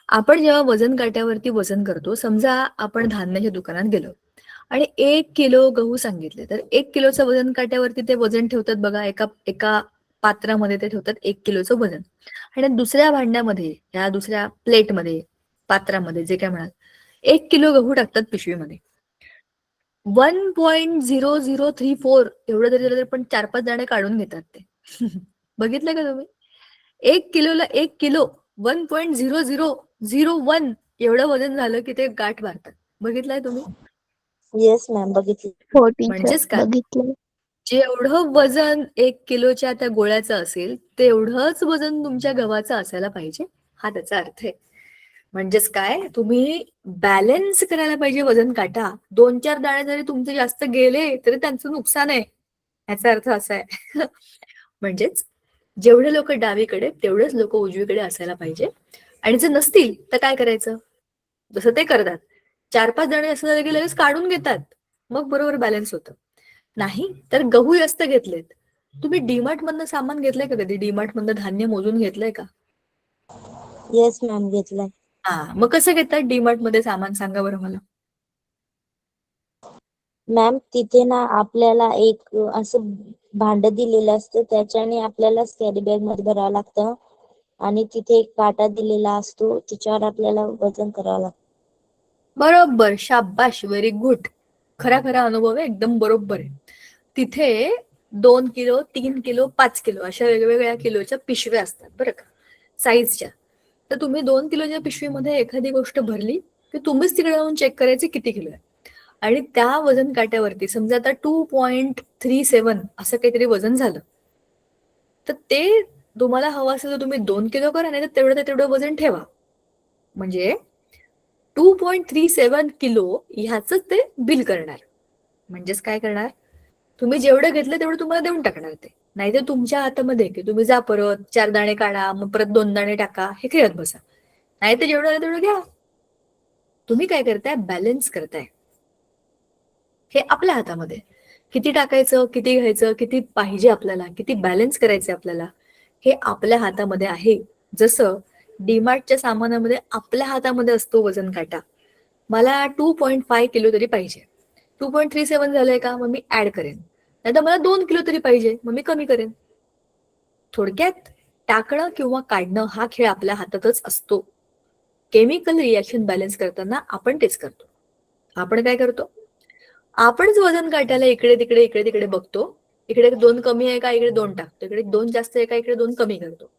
आपण जेव्हा वजन काट्यावरती वजन करतो, समजा आपण धान्याच्या दुकानात गेलो आणि 1 किलो गहू सांगितले, तर 1 किलोचं वजन काट्यावरती ते वजन ठेवतात बघा. एका पात्रामध्ये ते ठेवतात 1 किलोचं वजन. आणि दुसऱ्या भांड्यामध्ये, या दुसऱ्या प्लेटमध्ये, पात्रामध्ये, जे काय म्हणाल, 1 किलो गहू टाकतात पिशवीमध्ये. 1.0034 एवढं जरी झालं पण 4-5 दाणे काढून घेतात ते. बघितलं का तुम्ही? 1 किलोला 1 किलो 1.0001 एवढं वजन झालं की ते गाठ मारतात. बघितलंय तुम्ही? येस मॅम, बघितलं. हो टीचर, म्हणजेच काय? बघितलं. जेवढं वजन 1 किलोच्या त्या गोळ्याचं असेल तेवढंच वजन तुमच्या गव्हाचं असायला पाहिजे, हा त्याचा अर्थ आहे. म्हणजेच काय? तुम्ही बॅलन्स करायला पाहिजे वजन काटा. 2-4 दाणे जरी तुमचे जास्त गेले तरी त्यांचं नुकसान आहे, याचा अर्थ असा आहे. म्हणजेच जेवढे लोक डावीकडे तेवढेच लोक उजवीकडे असायला पाहिजे. आणि जर नसतील तर काय करायचं? जसं ते करतात, 4-5 जण असं झालं की लगेच काढून घेतात, मग बरोबर बॅलन्स होतं. नाही तर गहू जास्त घेतलेत तुम्ही डीमार्ट मधनं सामान घेतलंय का कधी? डीमार्ट मधनं धान्य मोजून घेतलंय का? येस मॅम, घेतलाय. हा, मग कसं घेतात डीमार्ट मध्ये सामान, सांगा बरं मला. मॅम तिथे ना आपल्याला एक असं भांड दिलेलं असतं, त्याच्याने आपल्याला कॅरी बॅग मध्ये भरावं लागतं आणि तिथे एक काटा दिलेला असतो, तिच्यावर आपल्याला वजन करावं लागतं. बरोबर, शाबाश, व्हेरी गुड. खरा खरा अनुभव आहे, एकदम बरोबर आहे. तिथे 2 किलो, 3 किलो, 5 किलो अशा वेगवेगळ्या किलोच्या पिशव्या असतात बरं का, साईजच्या. तर तुम्ही 2 किलोच्या पिशवीमध्ये एखादी गोष्ट भरली की तुम्हीच तिकडे जाऊन चेक करायचे किती किलो आहे. आणि त्या वजन काट्यावरती समजा आता 2.37 असं काहीतरी वजन झालं, तर ते तुम्हाला हवं असेल तर तुम्ही 2 किलो करा, नाही तर तेवढं वजन ठेवा. म्हणजे 2.37 किलो ह्याच ते बिल करणार. म्हणजेच काय करणार, तुम्ही जेवढं घेतलं तेवढं तुम्हाला देऊन टाकणार ते. नाही तर तुमच्या हातामध्ये की तुम्ही जा परत 4 दाणे काढा, मग परत 2 दाणे टाका, हे खेळत बसा. नाही तर जेवढं आलं तेवढं घ्या. तुम्ही काय करताय, बॅलन्स करताय. हे आपल्या हातामध्ये, किती टाकायचं, किती घ्यायचं, किती पाहिजे आपल्याला, किती बॅलन्स करायचं आपल्याला, हे आपल्या हातामध्ये आहे. जसं डीमार्टच्या सामानामध्ये आपल्या हातामध्ये असतो वजन काटा. मला 2.5 किलो तरी पाहिजे, 2.37 झालंय का, मग मी ऍड करेन. नाही तर मला 2 किलो तरी पाहिजे, मग मी कमी करेन. थोडक्यात टाकणं किंवा काढणं हा खेळ आपल्या हातातच असतो. केमिकल रिॲक्शन बॅलन्स करताना आपण तेच करतो. आपण काय करतो, आपणच वजन काट्याला इकडे तिकडे बघतो. इकडे 2 कमी आहे का, इकडे 2 टाकतो, इकडे 2 जास्त आहे का, इकडे 2 कमी करतो.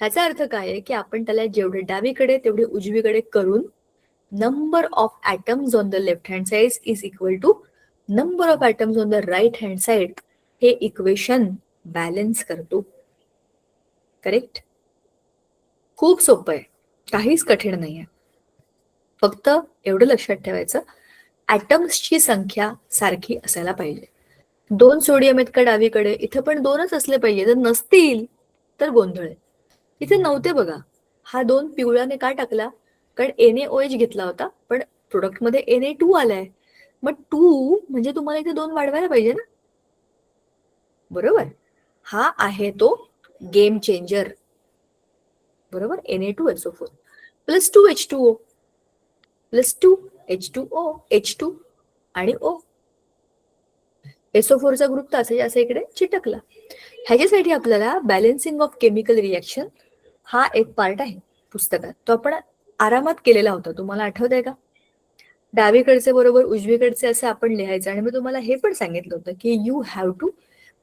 ह्याचा अर्थ काय आहे की आपण त्याला जेवढे डावीकडे तेवढे उजवीकडे करून number of atoms on the left hand side is equal to number of atoms on the right hand side हे इक्वेशन बॅलन्स करतो. करेक्ट? खूप सोपं आहे, काहीच कठीण नाहीये. फक्त एवढं लक्षात ठेवायचं, ॲटम्सची संख्या सारखी असायला पाहिजे. 2 सोडियम आहेत का डावीकडे, इथे पण 2च असले पाहिजे. जर नसतील तर गोंधळ आहे. इथे नव्हते बघा. हा 2 पिवळ्याने का टाकला, कारण NaOH घेतला होता, पण प्रोडक्टमध्ये Na2 आलाय. मग 2 म्हणजे तुम्हाला इथे 2 वाढवायला पाहिजे ना, बरोबर. हा आहे तो गेम चेंजर, बरोबर. Na2SO4 plus 2H2O plus 2H2O H2 आणि O. SO4 चा ग्रुप तर असं इकडे चिटकला. ह्याच्यासाठी आपल्याला बॅलन्सिंग ऑफ केमिकल रिॲक्शन हा एक पार्ट आहे पुस्तकात, तो आपण आरामात केलेला होता. तुम्हाला आठवतंय का? डावीकडचे बरोबर उजवीकडचे असं आपण लिहायचं. आणि मी तुम्हाला हे पण सांगितलं होतं की you have to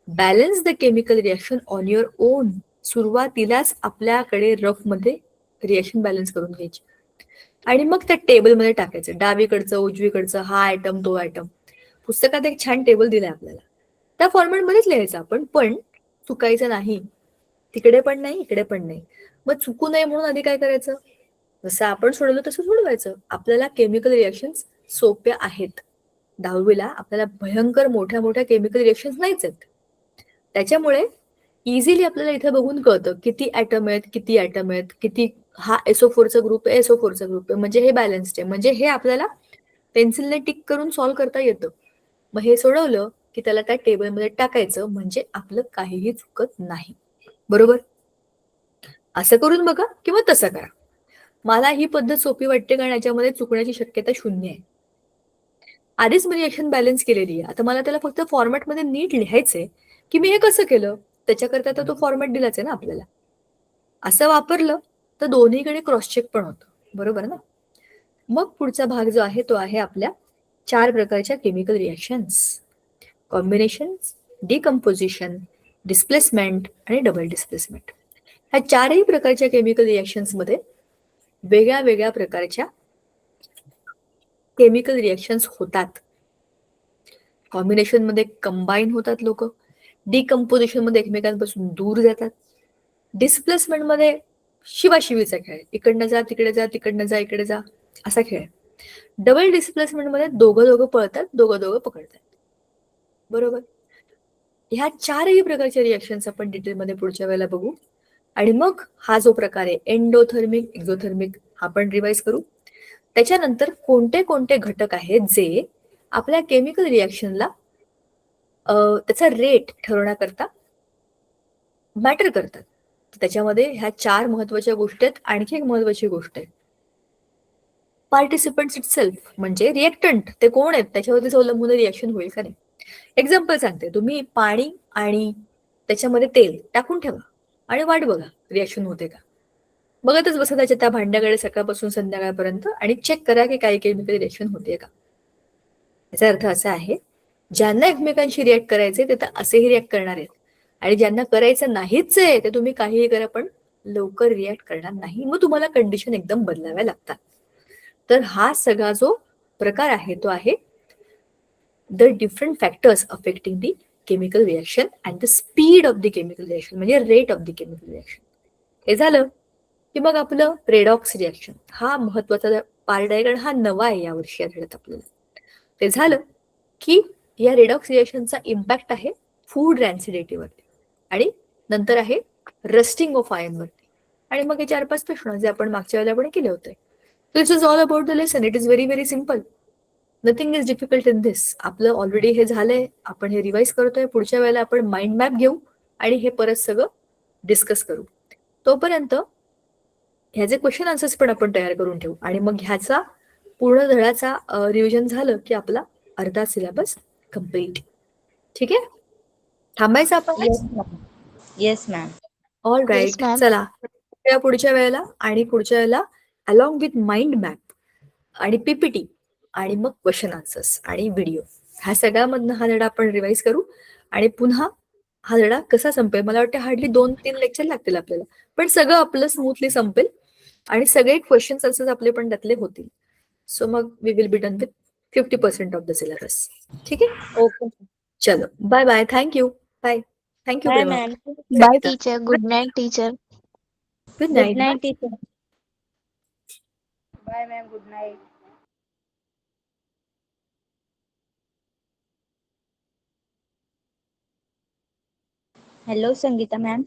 balance the chemical reaction on your own. सुरुवातीलाच आपल्याकडे रफ मध्ये रिॲक्शन बॅलन्स करून घ्यायची आणि मग त्या टेबलमध्ये टाकायचं, डावीकडचं उजवीकडचं, हा आयटम तो आयटम. पुस्तकात एक छान टेबल दिलाय आपल्याला, त्या फॉर्मॅटमध्येच लिहायचं आपण, पण चुकायचं नाही. तिकडे पण नाही, इकडे पण नाही. मग चुकू नये म्हणून आधी काय करायचं, जसं आपण सोडवलं तसं सोडवायचं. आपल्याला केमिकल रिॲक्शन्स सोप्या आहेत. 10वीला आपल्याला भयंकर मोठ्या मोठ्या केमिकल रिॲक्शन्स नाहीच आहेत. त्याच्यामुळे इझिली आपल्याला इथे बघून कळतं किती ॲटम आहेत, किती ॲटम आहेत, किती. हा SO4 चा ग्रुप आहे, SO4 चा ग्रुप आहे, म्हणजे हे बॅलन्स्ड आहे. म्हणजे हे आपल्याला पेन्सिलने टिक करून सॉल्व्ह करता येतं. मग हे सोडवलं की त्याला त्या टेबलमध्ये टाकायचं, म्हणजे आपलं काहीही चुकत नाही, बरोबर. असं करून बघा किंवा तसं करा. मला ही पद्धत सोपी वाटते कारण याच्यामध्ये चुकण्याची शक्यता 0 आहे. आधीच मी रिॲक्शन बॅलन्स केलेली आहे. आता मला त्याला फक्त फॉर्मॅटमध्ये नीट लिहायचंय की मी हे कसं केलं. त्याच्याकरता तर तो फॉर्मॅट दिलाच आहे ना आपल्याला. असं वापरलं तर दोन्हीकडे क्रॉस चेक पण होतं, बरोबर ना. मग पुढचा भाग जो आहे तो आहे आपल्या 4 प्रकारच्या chemical reactions: combination, decomposition, displacement आणि डबल डिस्प्लेसमेंट. ह्या 4ही प्रकारच्या केमिकल रिॲक्शन्स मध्ये वेगळ्या वेगळ्या प्रकारच्या केमिकल रिॲक्शन्स होतात. कॉम्बिनेशन मध्ये कंबाईन होतात लोक, डिकम्पोजिशन मध्ये एकमेकांपासून दूर जातात, डिस्प्लेसमेंट मध्ये शिवाशिवीचा खेळ, इकडनं जा तिकडे जा, तिकडनं जा इकडे जा, असा खेळ. डबल डिस्प्लेसमेंट मध्ये दोघं पळतात, दोघं पकडतात, बरोबर. ह्या 4ही प्रकारच्या रिॲक्शन्स आपण डिटेलमध्ये पुढच्या वेळेला बघू. आणि मग हा जो प्रकार आहे एंडोथर्मिक, एक्झोथर्मिक, हा पण रिवाइज करू. त्याच्यानंतर कोणते कोणते घटक आहेत जे आपल्या केमिकल रिॲक्शनला त्याचा रेट ठरवण्याकरता मॅटर करतात. त्याच्यामध्ये ह्या 4 महत्वाच्या गोष्टी आहेत. आणखी एक महत्वाची गोष्ट आहे, पार्टिसिपंट्स इटसेल्फ म्हणजे रिएक्टंट ते कोण आहेत त्याच्यावरतीच अवलंबून रिएक्शन होईल का नाही. एक्झाम्पल सांगते, तुम्ही पाणी आणि त्याच्यामध्ये तेल टाकून ठेवा आणि वाट बघा रिएक्शन होते का. बघतच बसा त्याच्या त्या भांड्याकडे सकाळपासून संध्याकाळपर्यंत आणि चेक करा की काही केमिकल रिएक्शन होते का. याचा अर्थ असा आहे, ज्यांना एकमेकांशी रिएक्ट करायचे ते तर असेही रिएक्ट करणार आहेत, आणि ज्यांना करायचं नाहीच आहे ते तुम्ही काहीही करा पण लवकर रिएक्ट करणार नाही, मग तुम्हाला कंडिशन एकदम बदलाव्या लागतात. तर हा सगळा जो प्रकार आहे तो आहे the different factors affecting the chemical reaction and the speed of the chemical reaction म्हणजे rate of the chemical reaction. हे झालं की मग आपलं रेडॉक्स रिएक्शन हा महत्वाचा पार्ट आहे, कारण हा नवा आहे या वर्षी आढळत आपल्याला. ते झालं की या रेडॉक्स रिएक्शनचा इम्पॅक्ट आहे फूड रॅन्सिडिटीवरती आणि नंतर आहे रस्टिंग ऑफ आयर्नवरती, आणि मग हे 4-5 प्रश्न जे आपण मागच्या वेळेला आपण केले होते. This is all about the lesson. It is very very simple. Nothing is difficult in this. आपलं ऑलरेडी हे झालंय, आपण हे रिवाइज करतोय. पुढच्या वेळेला आपण माइंड मॅप घेऊ आणि हे परत सगळं डिस्कस करू. तोपर्यंत ह्याचे क्वेश्चन आन्सर्स पण आपण तयार करून ठेवू आणि मग ह्याचा पूर्ण धड्याचा रिव्हिजन झालं की आपला अर्धा सिलेबस कम्प्लीट. ठीक आहे, थांबायचं आपण. Yes ma'am. All right, ma'am. चला या पुढच्या वेळेला, आणि पुढच्या वेळेला अलॉंग विथ माइंड मॅप आणि पीपीटी आणि मग क्वेश्चन आन्सर्स आणि व्हिडिओ, ह्या सगळ्यामधनं हा धडा आपण रिवाइज करू. आणि पुन्हा हा धडा कसा संपेल, मला वाटतं हार्डली 2-3 लेक्चर लागतील आपल्याला, पण सगळं आपलं स्मूथली संपेल आणि सगळे क्वेश्चन आन्सर्स आपले पण त्यातले होतील. सो मग we will be done with 50% of the syllabus. ठीक आहे, ओके. चलो bye bye, thank you, bye. Thank you bye Prema. Ma'am. Bye teacher. Good night teacher. Good good night. Night teacher. Bye ma'am, good night. Hello Sangeeta ma'am.